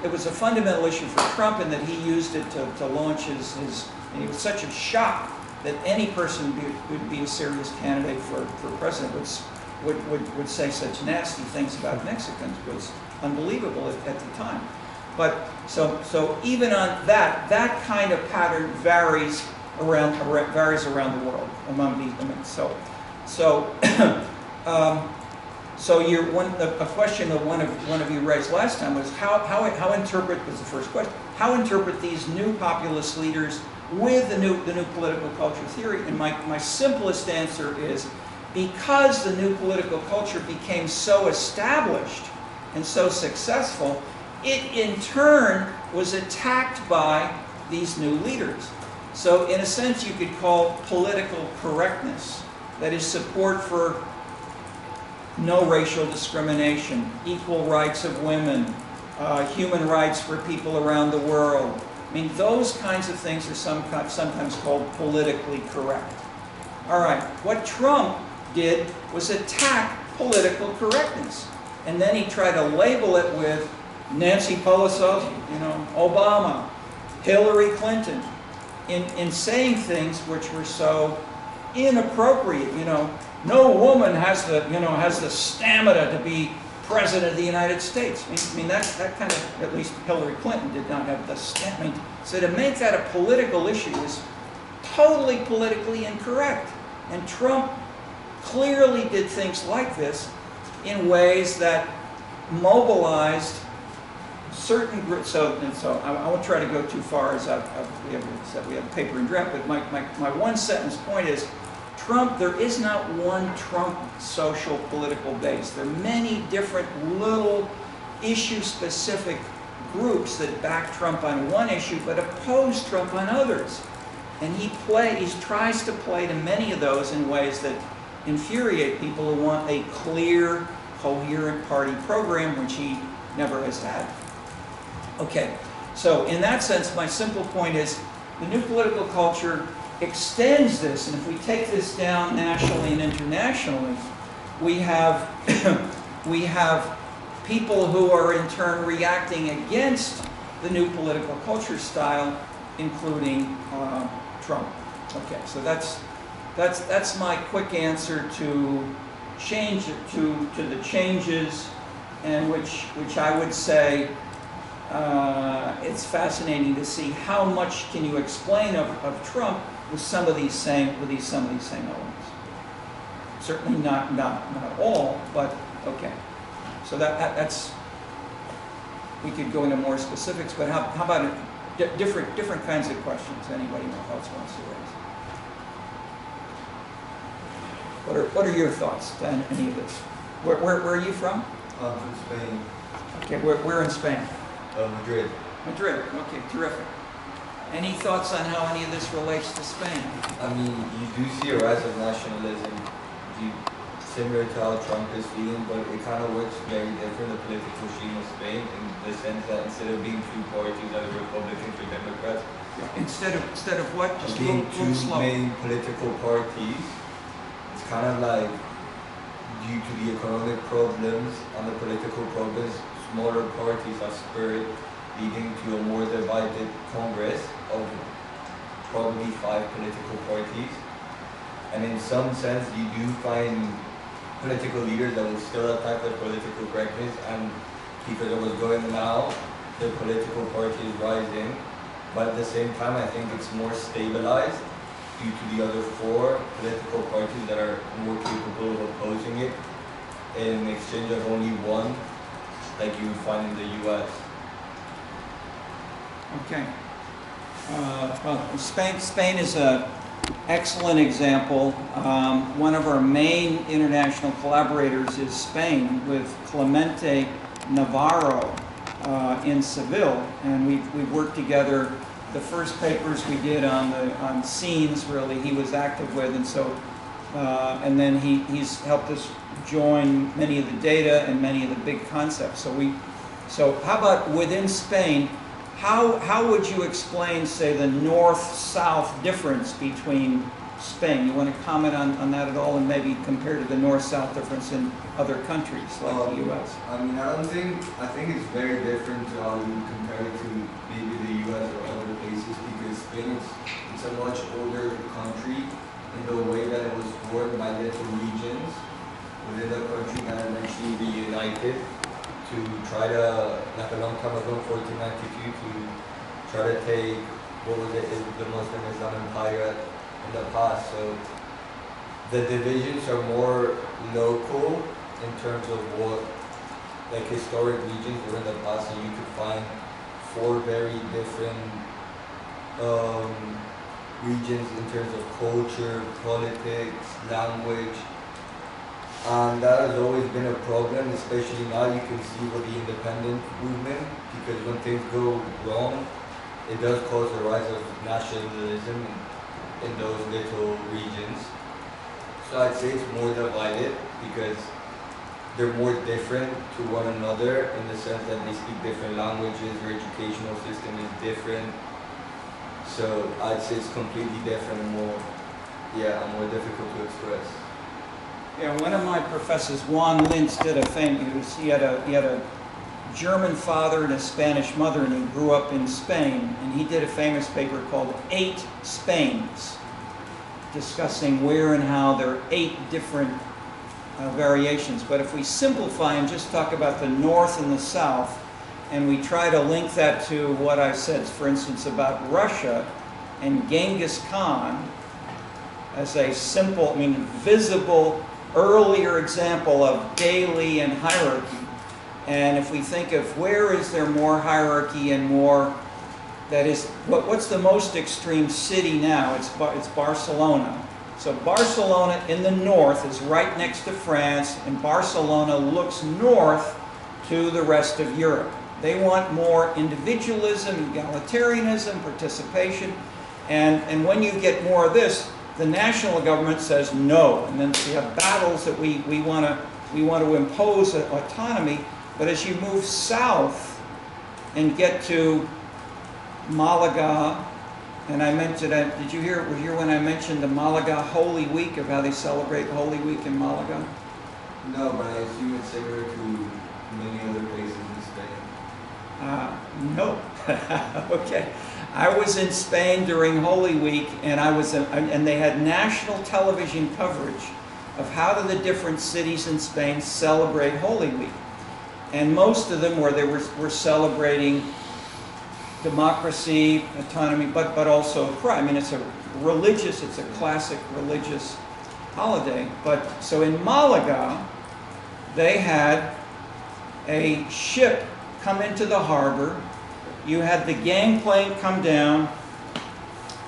it was a fundamental issue for Trump in that he used it to launch his, and it was such a shock that any person would be a serious candidate for president would say such nasty things about Mexicans was unbelievable at the time. But so even on that kind of pattern varies around the world among these. So a question that one of you raised last time was how interpret, was the first question, how interpret these new populist leaders with the new political culture theory? And my simplest answer is, because the new political culture became so established and so successful, it in turn was attacked by these new leaders. So in a sense, you could call political correctness, that is support for no racial discrimination, equal rights of women, human rights for people around the world. I mean, those kinds of things are sometimes called politically correct. All right, what Trump did was attack political correctness. And then he tried to label it with Nancy Pelosi, you know, Obama, Hillary Clinton, in saying things which were so inappropriate. You know, no woman has the stamina to be president of the United States. I mean that kind of, at least Hillary Clinton did not have the stamina. I mean, so to make that a political issue is totally politically incorrect. And Trump clearly did things like this in ways that mobilized certain groups. So I won't try to go too far, as we have paper and draft, but my one sentence point is, there is not one Trump social political base. There are many different little issue-specific groups that back Trump on one issue but oppose Trump on others. And he tries to play to many of those in ways that infuriate people who want a clear, coherent party program, which he never has had. Okay, so in that sense, my simple point is the new political culture extends this, and if we take this down nationally and internationally, we have we have people who are in turn reacting against the new political culture style, including Trump. Okay, so that's my quick answer to the changes, and which I would say it's fascinating to see how much can you explain of Trump with some of these same elements. Certainly not all, but okay. So that's, we could go into more specifics, but how about different kinds of questions anybody else wants to raise? What are your thoughts on any of this? Where are you from? I'm from Spain. Okay, where in Spain? Madrid. Madrid. Okay, terrific. Any thoughts on how any of this relates to Spain? I mean, you do see a rise of nationalism, similar to how Trump is feeling, but it kind of works very different, the political regime of Spain, in the sense that instead of being two parties, either Republicans or Democrats, instead of what? Just being two main political parties, it's kind of like, due to the economic problems and the political problems, smaller parties are spurred, leading to a more divided Congress of probably 5 political parties. And in some sense, you do find political leaders that will still attack the political correctness, and because of what's going now, the political party is rising. But at the same time, I think it's more stabilized due to the other 4 political parties that are more capable of opposing it, in exchange of only one, like you would find in the US. Okay. Well, Spain is an excellent example. One of our main international collaborators is Spain, with Clemente Navarro in Seville, and we've worked together. The first papers we did on scenes, really, he was active with, and so and then he's helped us join many of the data and many of the big concepts. So how about within Spain? How would you explain, say, the north-south difference between Spain? You want to comment on that at all, and maybe compare to the north-south difference in other countries like the U.S.? I mean, I think it's very different to how you compare it to maybe the U.S. or other places, because Spain it's a much older country in the way that it was formed by little regions within the country that eventually reunited to try to, like a long time ago, 1492, to try to take, what was it, the Muslim Islam Empire in the past. So the divisions are more local in terms of what, like, historic regions were in the past, and you could find 4 very different regions in terms of culture, politics, language. And that has always been a problem, especially now you can see with the independent movement, because when things go wrong, it does cause the rise of nationalism in those little regions. So I'd say it's more divided because they're more different to one another in the sense that they speak different languages, their educational system is different. So I'd say it's completely different and more difficult to express. Yeah, one of my professors, Juan Lintz, did a thing. He had a German father and a Spanish mother, and he grew up in Spain. And he did a famous paper called 8 Spains, discussing where and how there are 8 different variations. But if we simplify and just talk about the North and the South, and we try to link that to what I said, for instance, about Russia and Genghis Khan as a simple, visible, earlier example of daily and hierarchy. And if we think of where is there more hierarchy and more, that is, what's the most extreme city now? It's Barcelona. So Barcelona in the north is right next to France, and Barcelona looks north to the rest of Europe. They want more individualism, egalitarianism, participation, and when you get more of this, the national government says no, and then we have battles that we want to impose autonomy. But as you move south and get to Malaga, and I mentioned, did you hear when I mentioned the Malaga Holy Week, of how they celebrate Holy Week in Malaga? No, but I assume it's similar to many other places in Spain. No. Okay. I was in Spain during Holy Week, and and they had national television coverage of how do the different cities in Spain celebrate Holy Week. And most of them were celebrating democracy, autonomy, but also pride. It's a classic religious holiday. But so in Malaga, they had a ship come into the harbor. You had the gangplank come down,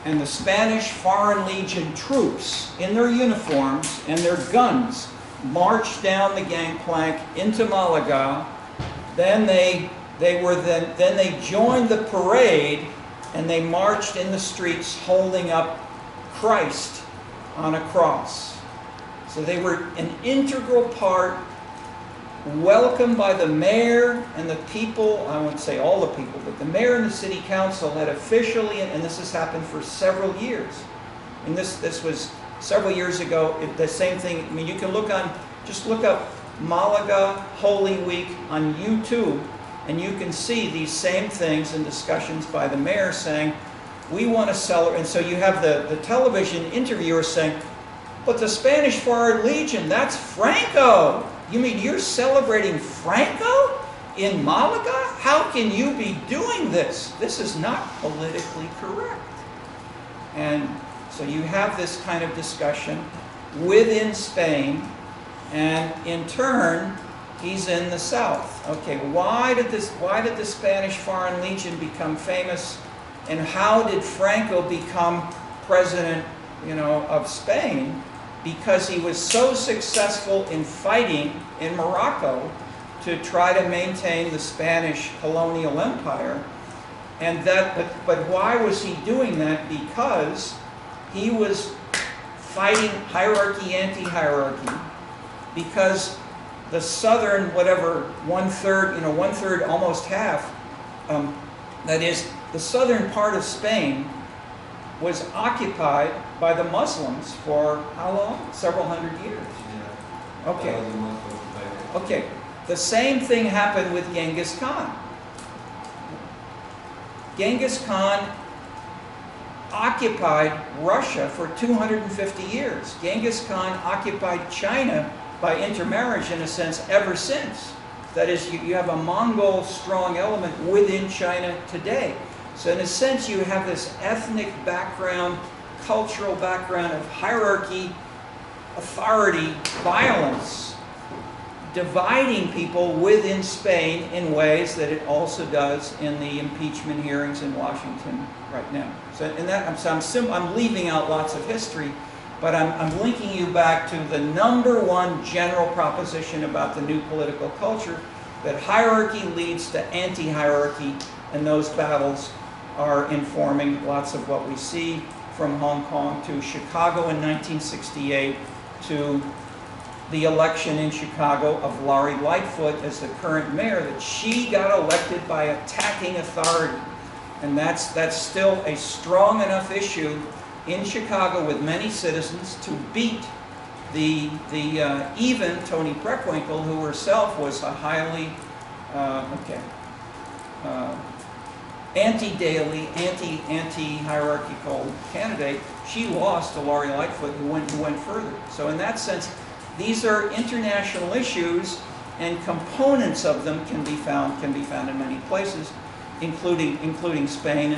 and the Spanish Foreign Legion troops in their uniforms and their guns marched down the gangplank into Malaga. Then they joined the parade, and they marched in the streets holding up Christ on a cross. So they were an integral part, welcomed by the mayor and the people. I won't say all the people, but the mayor and the city council had officially, and this has happened for several years. And this was several years ago. The same thing. You can just look up Malaga Holy Week on YouTube, and you can see these same things in discussions by the mayor saying, we want to celebrate. And so you have the television interviewer saying, but the Spanish Foreign Legion, that's Franco. You mean you're celebrating Franco in Malaga? How can you be doing this? This is not politically correct. And so you have this kind of discussion within Spain, and in turn, he's in the south. Okay, why did the Spanish Foreign Legion become famous, and how did Franco become president, of Spain? Because he was so successful in fighting in Morocco to try to maintain the Spanish colonial empire. And but why was he doing that? Because he was fighting hierarchy, anti-hierarchy. Because the southern, one-third, almost half, that is, the southern part of Spain was occupied by the Muslims for how long? Several hundred years. Yeah. Okay. Okay. The same thing happened with Genghis Khan. Genghis Khan occupied Russia for 250 years. Genghis Khan occupied China by intermarriage, in a sense, ever since. That is, you have a Mongol strong element within China today. So in a sense, you have this ethnic background, cultural background of hierarchy, authority, violence, dividing people within Spain in ways that it also does in the impeachment hearings in Washington right now. So in that, I'm leaving out lots of history, but I'm linking you back to the #1 general proposition about the new political culture, that hierarchy leads to anti-hierarchy, and those battles are informing lots of what we see, from Hong Kong to Chicago in 1968 to the election in Chicago of Lori Lightfoot as the current mayor, that she got elected by attacking authority. And that's still a strong enough issue in Chicago with many citizens to beat Even Toni Preckwinkle, who herself was a highly anti-Daley, anti-hierarchical candidate, she lost to Lori Lightfoot, who went further. So in that sense, these are international issues, and components of them can be found in many places, including Spain,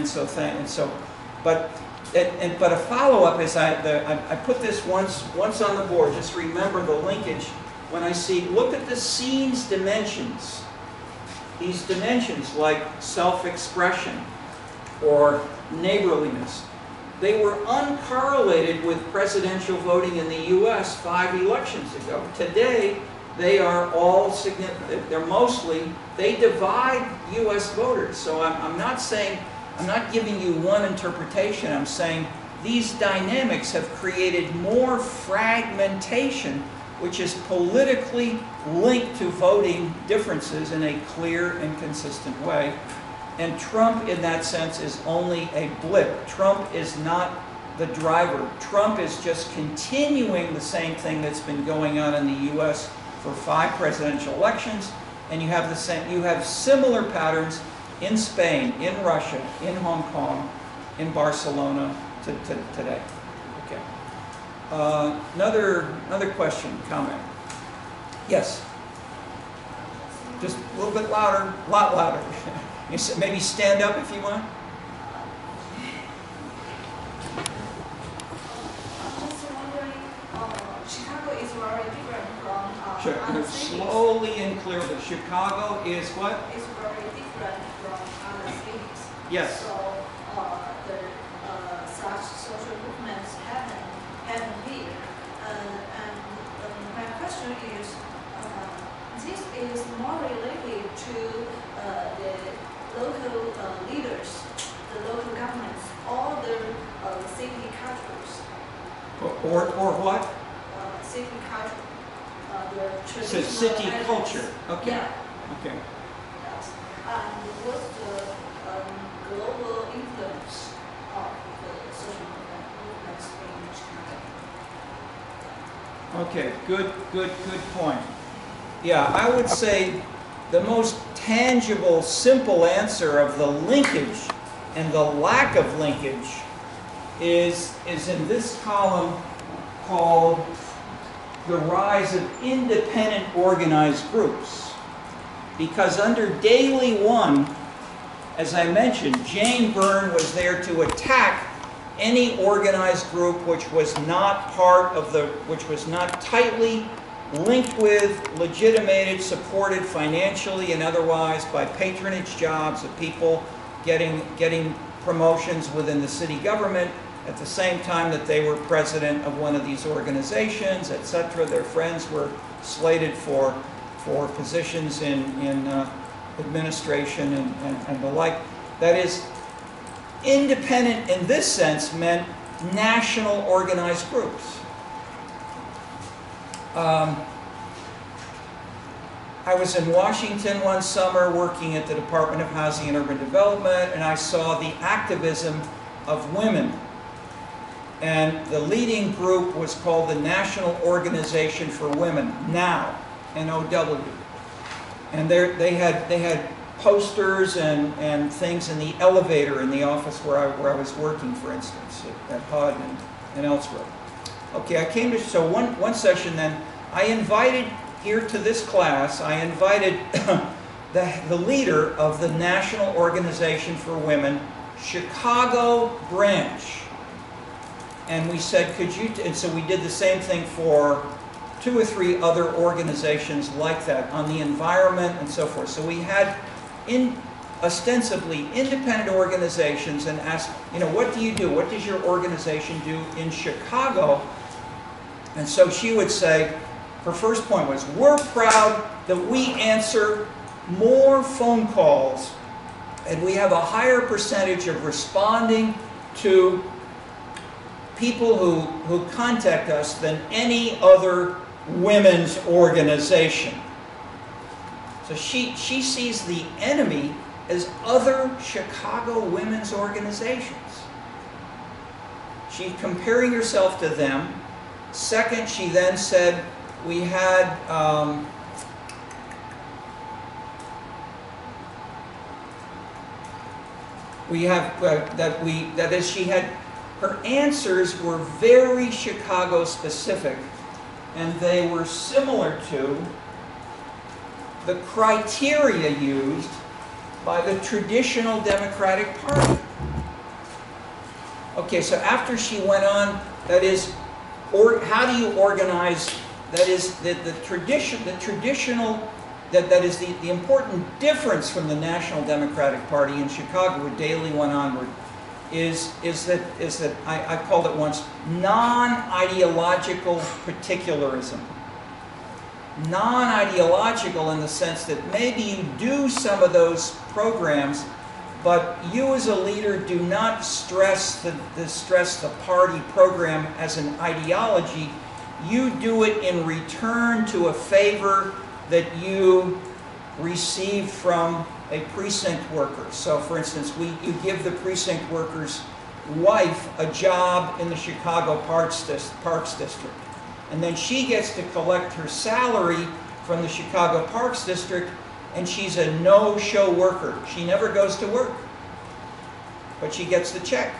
but a follow-up is I put this once on the board. Just remember the linkage when I see, look at the scene's dimensions. These dimensions like self-expression or neighborliness, they were uncorrelated with presidential voting in the U.S. 5 elections ago. Today, they are all significant. They divide U.S. voters. So I'm not giving you one interpretation. I'm saying these dynamics have created more fragmentation, which is politically linked to voting differences in a clear and consistent way. And Trump, in that sense, is only a blip. Trump is not the driver. Trump is just continuing the same thing that's been going on in the U.S. for 5 presidential elections, and you have similar patterns in Spain, in Russia, in Hong Kong, in Barcelona today. Okay. Another question, comment. Yes. Just a little bit louder, a lot louder. Maybe stand up if you want. Chicago is very different from Sure. other cities. Slowly and clearly. Chicago is what? It's very different from other cities. Yes. So such social movements happen here. And my question is, this is more related to the local leaders, the local governments, all the city cultures. Or what? City culture. The So traditional city elements. culture. Okay. Yeah. Okay. Yes. And what's the global influence of the social movements in Chicago? Okay, good point. Yeah, I would say the most tangible, simple answer of the linkage and the lack of linkage is in this column called the rise of independent organized groups. Because under Daley 1, as I mentioned, Jane Byrne was there to attack any organized group which was not which was not tightly linked with, legitimated, supported financially and otherwise by patronage jobs of people getting promotions within the city government at the same time that they were president of one of these organizations, etc. Their friends were slated for positions in administration and the like. That is, independent in this sense meant national organized groups. I was in Washington one summer working at the Department of Housing and Urban Development, and I saw the activism of women. And the leading group was called the National Organization for Women, NOW, N-O-W. And they had posters and things in the elevator in the office where I was working, for instance, at HUD and elsewhere. Okay, I came to, so one session then, I invited here to this class, I invited the leader of the National Organization for Women, Chicago branch. And we said, could you, and so we did the same thing for 2 or 3 other organizations like that on the environment and so forth. So we had ostensibly independent organizations and asked, what do you do? What does your organization do in Chicago? And so she would say, her first point was, we're proud that we answer more phone calls and we have a higher percentage of responding to people who contact us than any other women's organization. So she sees the enemy as other Chicago women's organizations. She's comparing herself to them, Second, she then said we had that is, she had, her answers were very Chicago specific, and they were similar to the criteria used by the traditional Democratic Party. Okay, so after she went on, that is, how do you organize, that is, the important difference from the National Democratic Party in Chicago, where Daley went onward, is that I called it once non-ideological particularism. Non-ideological in the sense that maybe you do some of those programs, but you as a leader do not stress the party program as an ideology. You do it in return to a favor that you receive from a precinct worker. So for instance, you give the precinct worker's wife a job in the Chicago Parks District. And then she gets to collect her salary from the Chicago Parks District, and she's a no-show worker. She never goes to work, but she gets the check.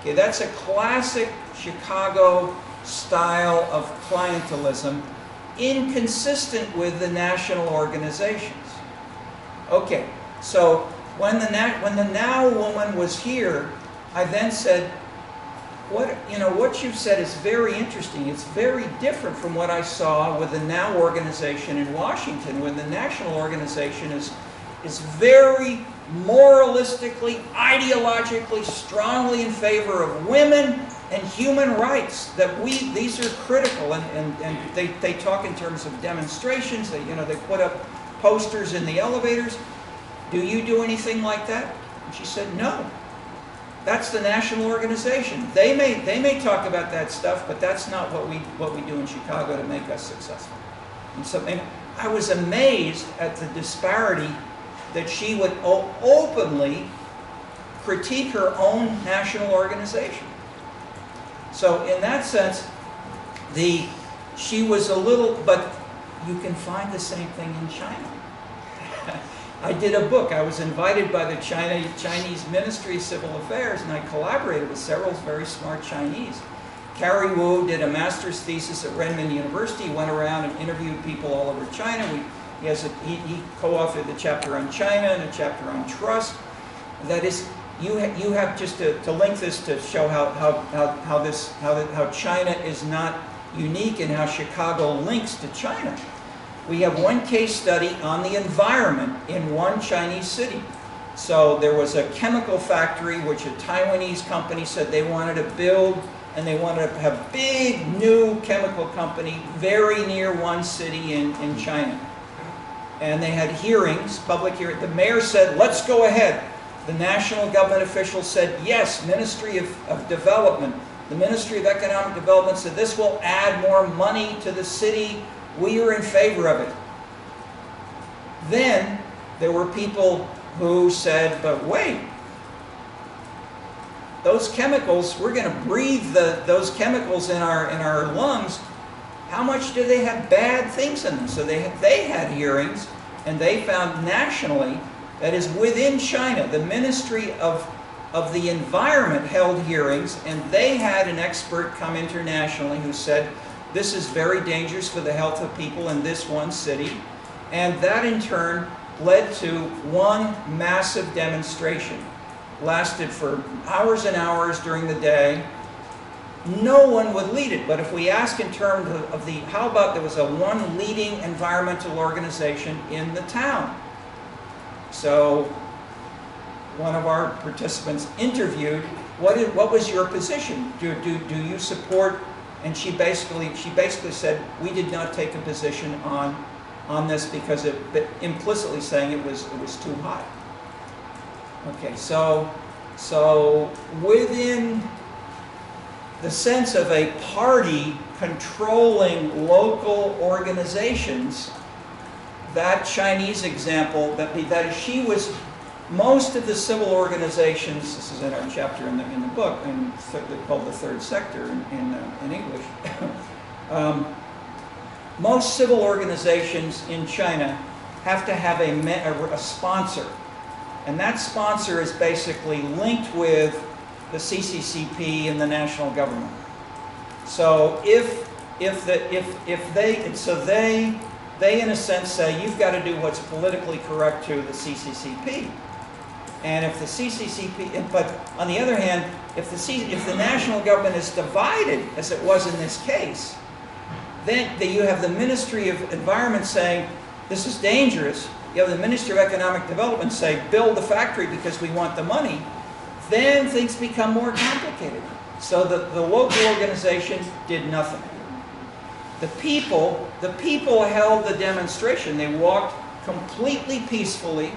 Okay, that's a classic Chicago style of clientelism, inconsistent with the national organizations. Okay, so when the Now woman was here, I then said, what you've said is very interesting. It's very different from what I saw with the Now organization in Washington, when the national organization is very moralistically, ideologically, strongly in favor of women and human rights. That these are critical, and they talk in terms of demonstrations. They put up posters in the elevators. Do you do anything like that? And she said, no. That's the national organization. They may talk about that stuff, but that's not what we do in Chicago to make us successful. And I was amazed at the disparity that she would openly critique her own national organization. So in that sense, she was a little, but you can find the same thing in China. I did a book. I was invited by the Chinese Ministry of Civil Affairs, and I collaborated with several very smart Chinese. Carrie Wu did a master's thesis at Renmin University. He went around and interviewed people all over China. He co-authored the chapter on China and a chapter on trust. That is, you have just to link this to show how China is not unique and how Chicago links to China. We have one case study on the environment in one Chinese city. So there was a chemical factory which a Taiwanese company said they wanted to build, and they wanted to have a big new chemical company very near one city in China. And they had hearings, public hearings. The mayor said, let's go ahead. The national government officials said, yes. Ministry of Development, the Ministry of Economic Development said this will add more money to the city. We are in favor of it. Then there were people who said, but wait, those chemicals, we're going to breathe those chemicals in our lungs. How much do they have bad things in them? So they had hearings, and they found nationally, that is within China, the Ministry of the Environment held hearings, and they had an expert come internationally who said, this is very dangerous for the health of people in this one city. And that in turn led to one massive demonstration. Lasted for hours and hours during the day. No one would lead it, but if we ask in terms of how about there was one leading environmental organization in the town. So one of our participants interviewed, what was your position? Do you support? And she basically said, we did not take a position on this because implicitly saying it was too hot. Okay, so within the sense of a party controlling local organizations, that Chinese example, that she was most of the civil organizations, this is in our chapter in the book, and called the third sector in English, most civil organizations in China have to have a sponsor. And that sponsor is basically linked with the CCCP and the national government. So they in a sense say, you've got to do what's politically correct to the CCCP. And if the CCCP, but on the other hand, if the national government is divided, as it was in this case, then you have the Ministry of Environment saying, this is dangerous. You have the Ministry of Economic Development say, build the factory because we want the money. Then things become more complicated. So the local organization did nothing. The people held the demonstration. They walked completely peacefully.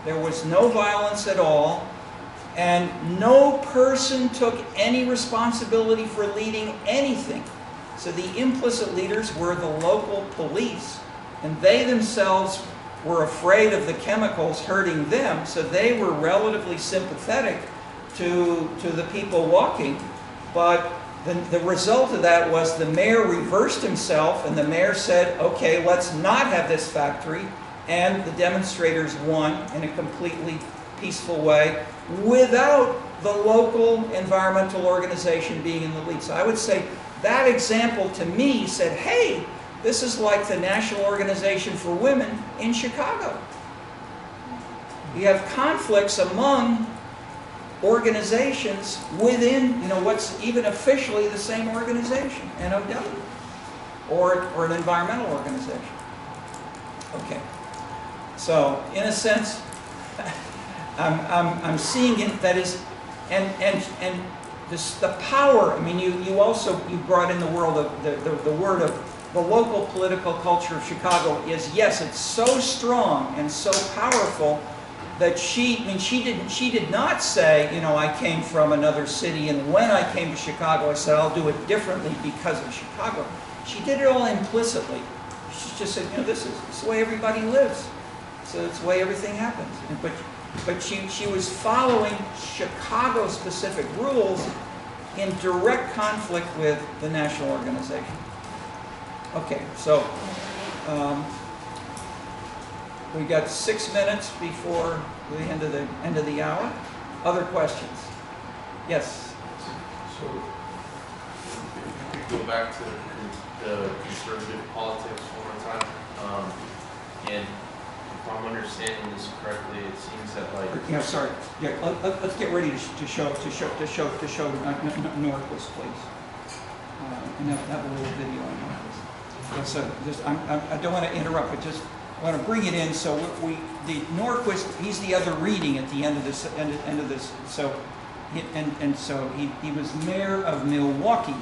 There was no violence at all. And no person took any responsibility for leading anything. So the implicit leaders were the local police. And they themselves were afraid of the chemicals hurting them. So they were relatively sympathetic to the people walking. But the result of that was the mayor reversed himself, and the mayor said, okay, let's not have this factory. And the demonstrators won in a completely peaceful way without the local environmental organization being in the lead. So I would say that example to me said, hey, this is like the National Organization for Women in Chicago. You have conflicts among organizations within, what's even officially the same organization, NOW, or an environmental organization. Okay, so in a sense, I'm seeing it. That is, and this, the power. I mean, you brought in the world of the word of the local political culture of Chicago is, yes, it's so strong and so powerful. That she did not say, I came from another city, and when I came to Chicago, I said, I'll do it differently because of Chicago. She did it all implicitly. She just said, this is the way everybody lives. So it's the way everything happens. But she was following Chicago-specific rules in direct conflict with the national organization. Okay, so we got 6 minutes before the end of the hour. Other questions? Yes. So, if you could go back to the conservative politics one more time, and if I'm understanding this correctly, it seems that Sorry. Yeah. Let's get ready to show Norquist, please. And have a little video on Norquist. So I don't want to interrupt, but just. I want to bring it in. So the Norquist, he's the other reading at the end of this. So, so he was mayor of Milwaukee.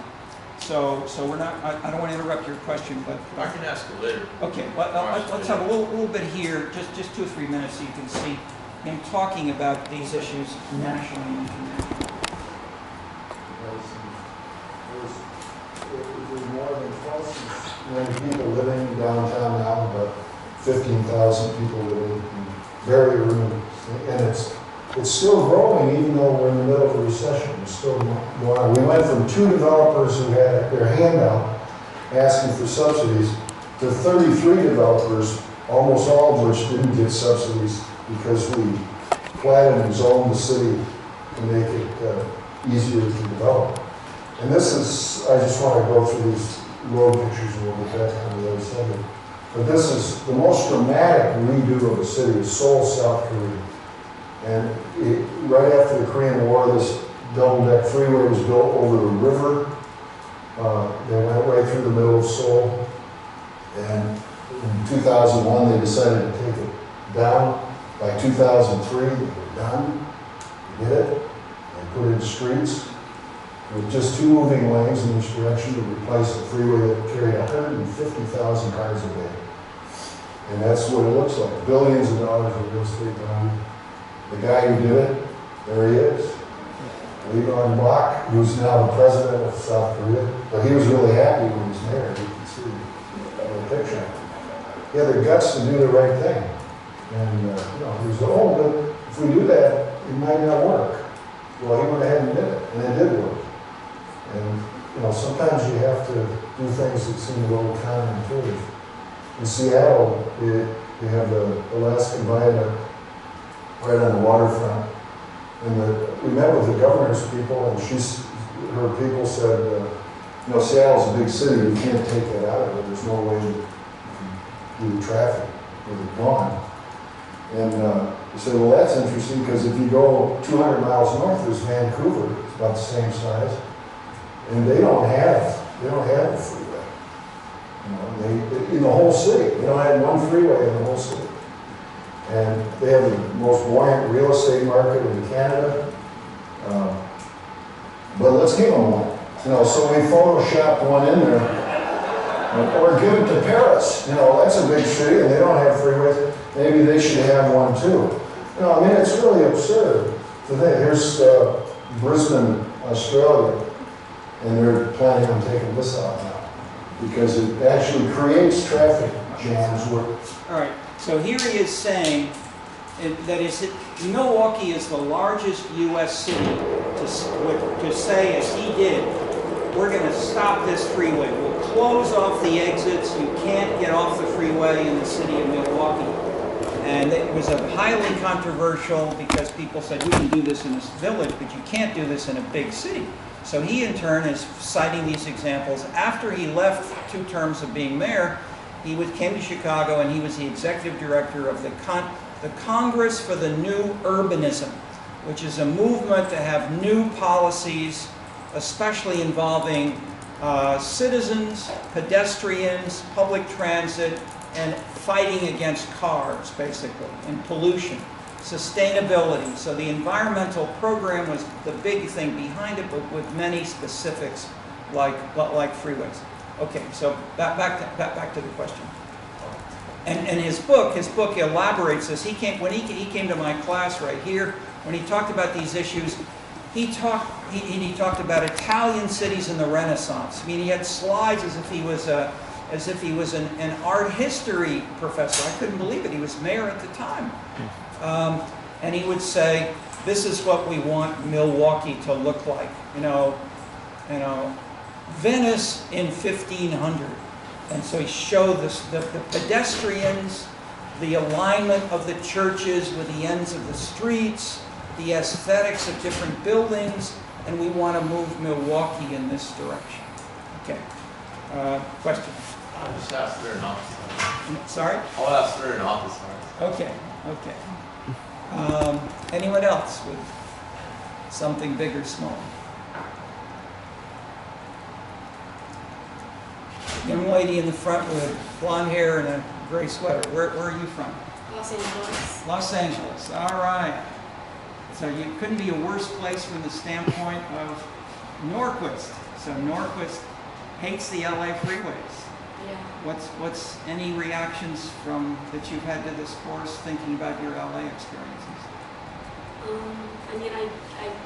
So we're not. I don't want to interrupt your question, but I can ask it later. Okay. Let's have a little bit here, just 2 or 3 minutes, so you can see him talking about these issues nationally and internationally. It was more than twice as many people living downtown now, but 15,000 people living, very rural, and it's still growing even though we're in the middle of a recession. It's still growing. We went from 2 developers who had their hand out asking for subsidies to 33 developers, almost all of which didn't get subsidies because we platted and zoned the city to make it easier to develop. And this is, I just want to go through these road pictures and we'll get back on the other side. But this is the most dramatic redo of the city of Seoul, South Korea. And right after the Korean War, this double-deck freeway was built over the river. They went right through the middle of Seoul. And in 2001, they decided to take it down. By 2003, they were done. They did it. They put in streets with just 2 moving lanes in each direction to replace the freeway that carried 150,000 cars a day. And that's what it looks like. Billions of dollars of real estate value. The guy who did it, there he is. Lee Bok, who's now the president of South Korea. But he was really happy when he was mayor. You can see the picture. He had the guts to do the right thing. And, he was, but if we do that, it might not work. Well, he went ahead and did it, and it did work. And, you know, sometimes you have to do things that seem a little counterintuitive. In Seattle, you have the Alaskan Viaduct right on the waterfront. And we met with the governor's people, and her people said, you know, Seattle's a big city, you can't take that out of it. There's no way you can do the traffic with it gone. And we said, well, that's interesting, because if you go 200 miles north, there's Vancouver, it's about the same size, and they don't have a freeway. You know, they in the whole city, they don't have one freeway in the whole city. And they have the most buoyant real estate market in Canada. But let's give them one. You know, so we photoshopped one in there. Or give it to Paris. You know, that's a big city and they don't have freeways. Maybe they should have one too. You know, I mean, it's really absurd to think. Here's Brisbane, Australia, and they're planning on taking this out now because it actually creates traffic jams. All right. So here he is saying that Milwaukee is the largest U.S. city to say, as he did, we're going to stop this freeway. We'll close off the exits. You can't get off the freeway in the city of Milwaukee. And it was highly controversial because people said, we can do this in this village, but you can't do this in a big city. So he, in turn, is citing these examples. After he left 2 terms of being mayor, he came to Chicago and he was the executive director of the Congress for the New Urbanism, which is a movement to have new policies, especially involving citizens, pedestrians, public transit, and fighting against cars, basically, and pollution, sustainability. So the environmental program was the big thing behind it, but with many specifics like freeways. Okay, so back to the question. And his book elaborates this. When he came to my class right here, when he talked about these issues, he talked about Italian cities in the Renaissance. I mean, he had slides as if he was an art history professor. I couldn't believe it. He was mayor at the time, and he would say, "This is what we want Milwaukee to look like." You know. Venice in 1500. And so he showed the pedestrians, the alignment of the churches with the ends of the streets, the aesthetics of different buildings, and we want to move Milwaukee in this direction. Okay. Question? I'll just ask through an office. Sorry? I'll ask through an office. Okay. Anyone else with something big or small? Young lady in the front with blonde hair and a gray sweater. Where are you from? Los Angeles. Los Angeles. All right. So you couldn't be a worse place from the standpoint of Norquist. So Norquist hates the LA freeways. Yeah. What's any reactions that you've had to this course thinking about your LA experiences? I mean, I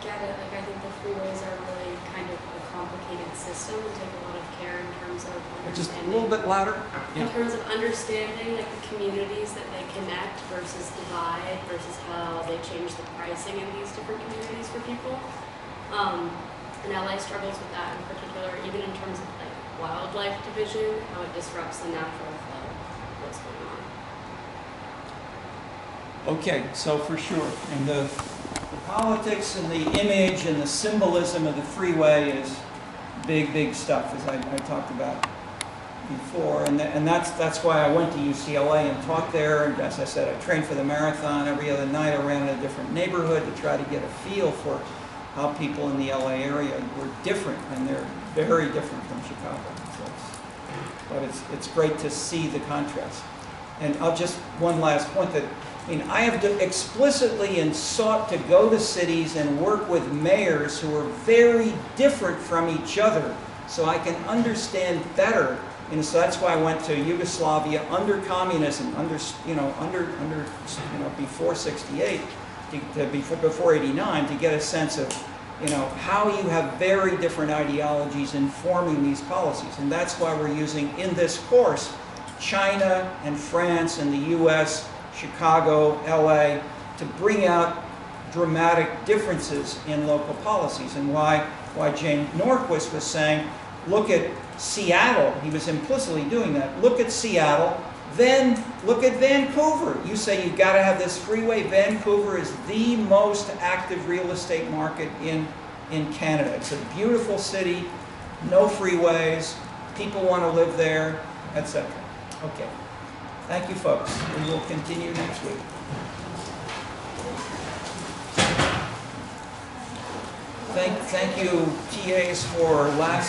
get it. Like, I think the freeways are really kind of a complicated system and take a lot of care in terms of understanding. Just a little bit louder. In terms of understanding, like, the communities that they connect versus divide versus how they change the pricing in these different communities for people. And LA struggles with that in particular, even in terms of, like, wildlife division, how it disrupts the natural flow of what's going on. Okay, so for sure. And the politics and the image and the symbolism of the freeway is big stuff, as I talked about before. And that's why I went to UCLA and taught there. And as I said, I trained for the marathon. Every other night I ran in a different neighborhood to try to get a feel for how people in the LA area were different, and they're very different from Chicago. But it's great to see the contrast. And I'll just, one last point that, I mean, I have explicitly and sought to go to cities and work with mayors who are very different from each other, so I can understand better. And so that's why I went to Yugoslavia under communism, before '68, before '89, to get a sense of, how you have very different ideologies informing these policies. And that's why we're using in this course China and France and the US, Chicago, LA, to bring out dramatic differences in local policies, and why Jane Norquist was saying, look at Seattle. He was implicitly doing that. Look at Seattle, then look at Vancouver. You say you've got to have this freeway. Vancouver is the most active real estate market in Canada. It's a beautiful city, no freeways, people want to live there, etc. Okay. Thank you, folks. We will continue next week. Thank you, TAs, for last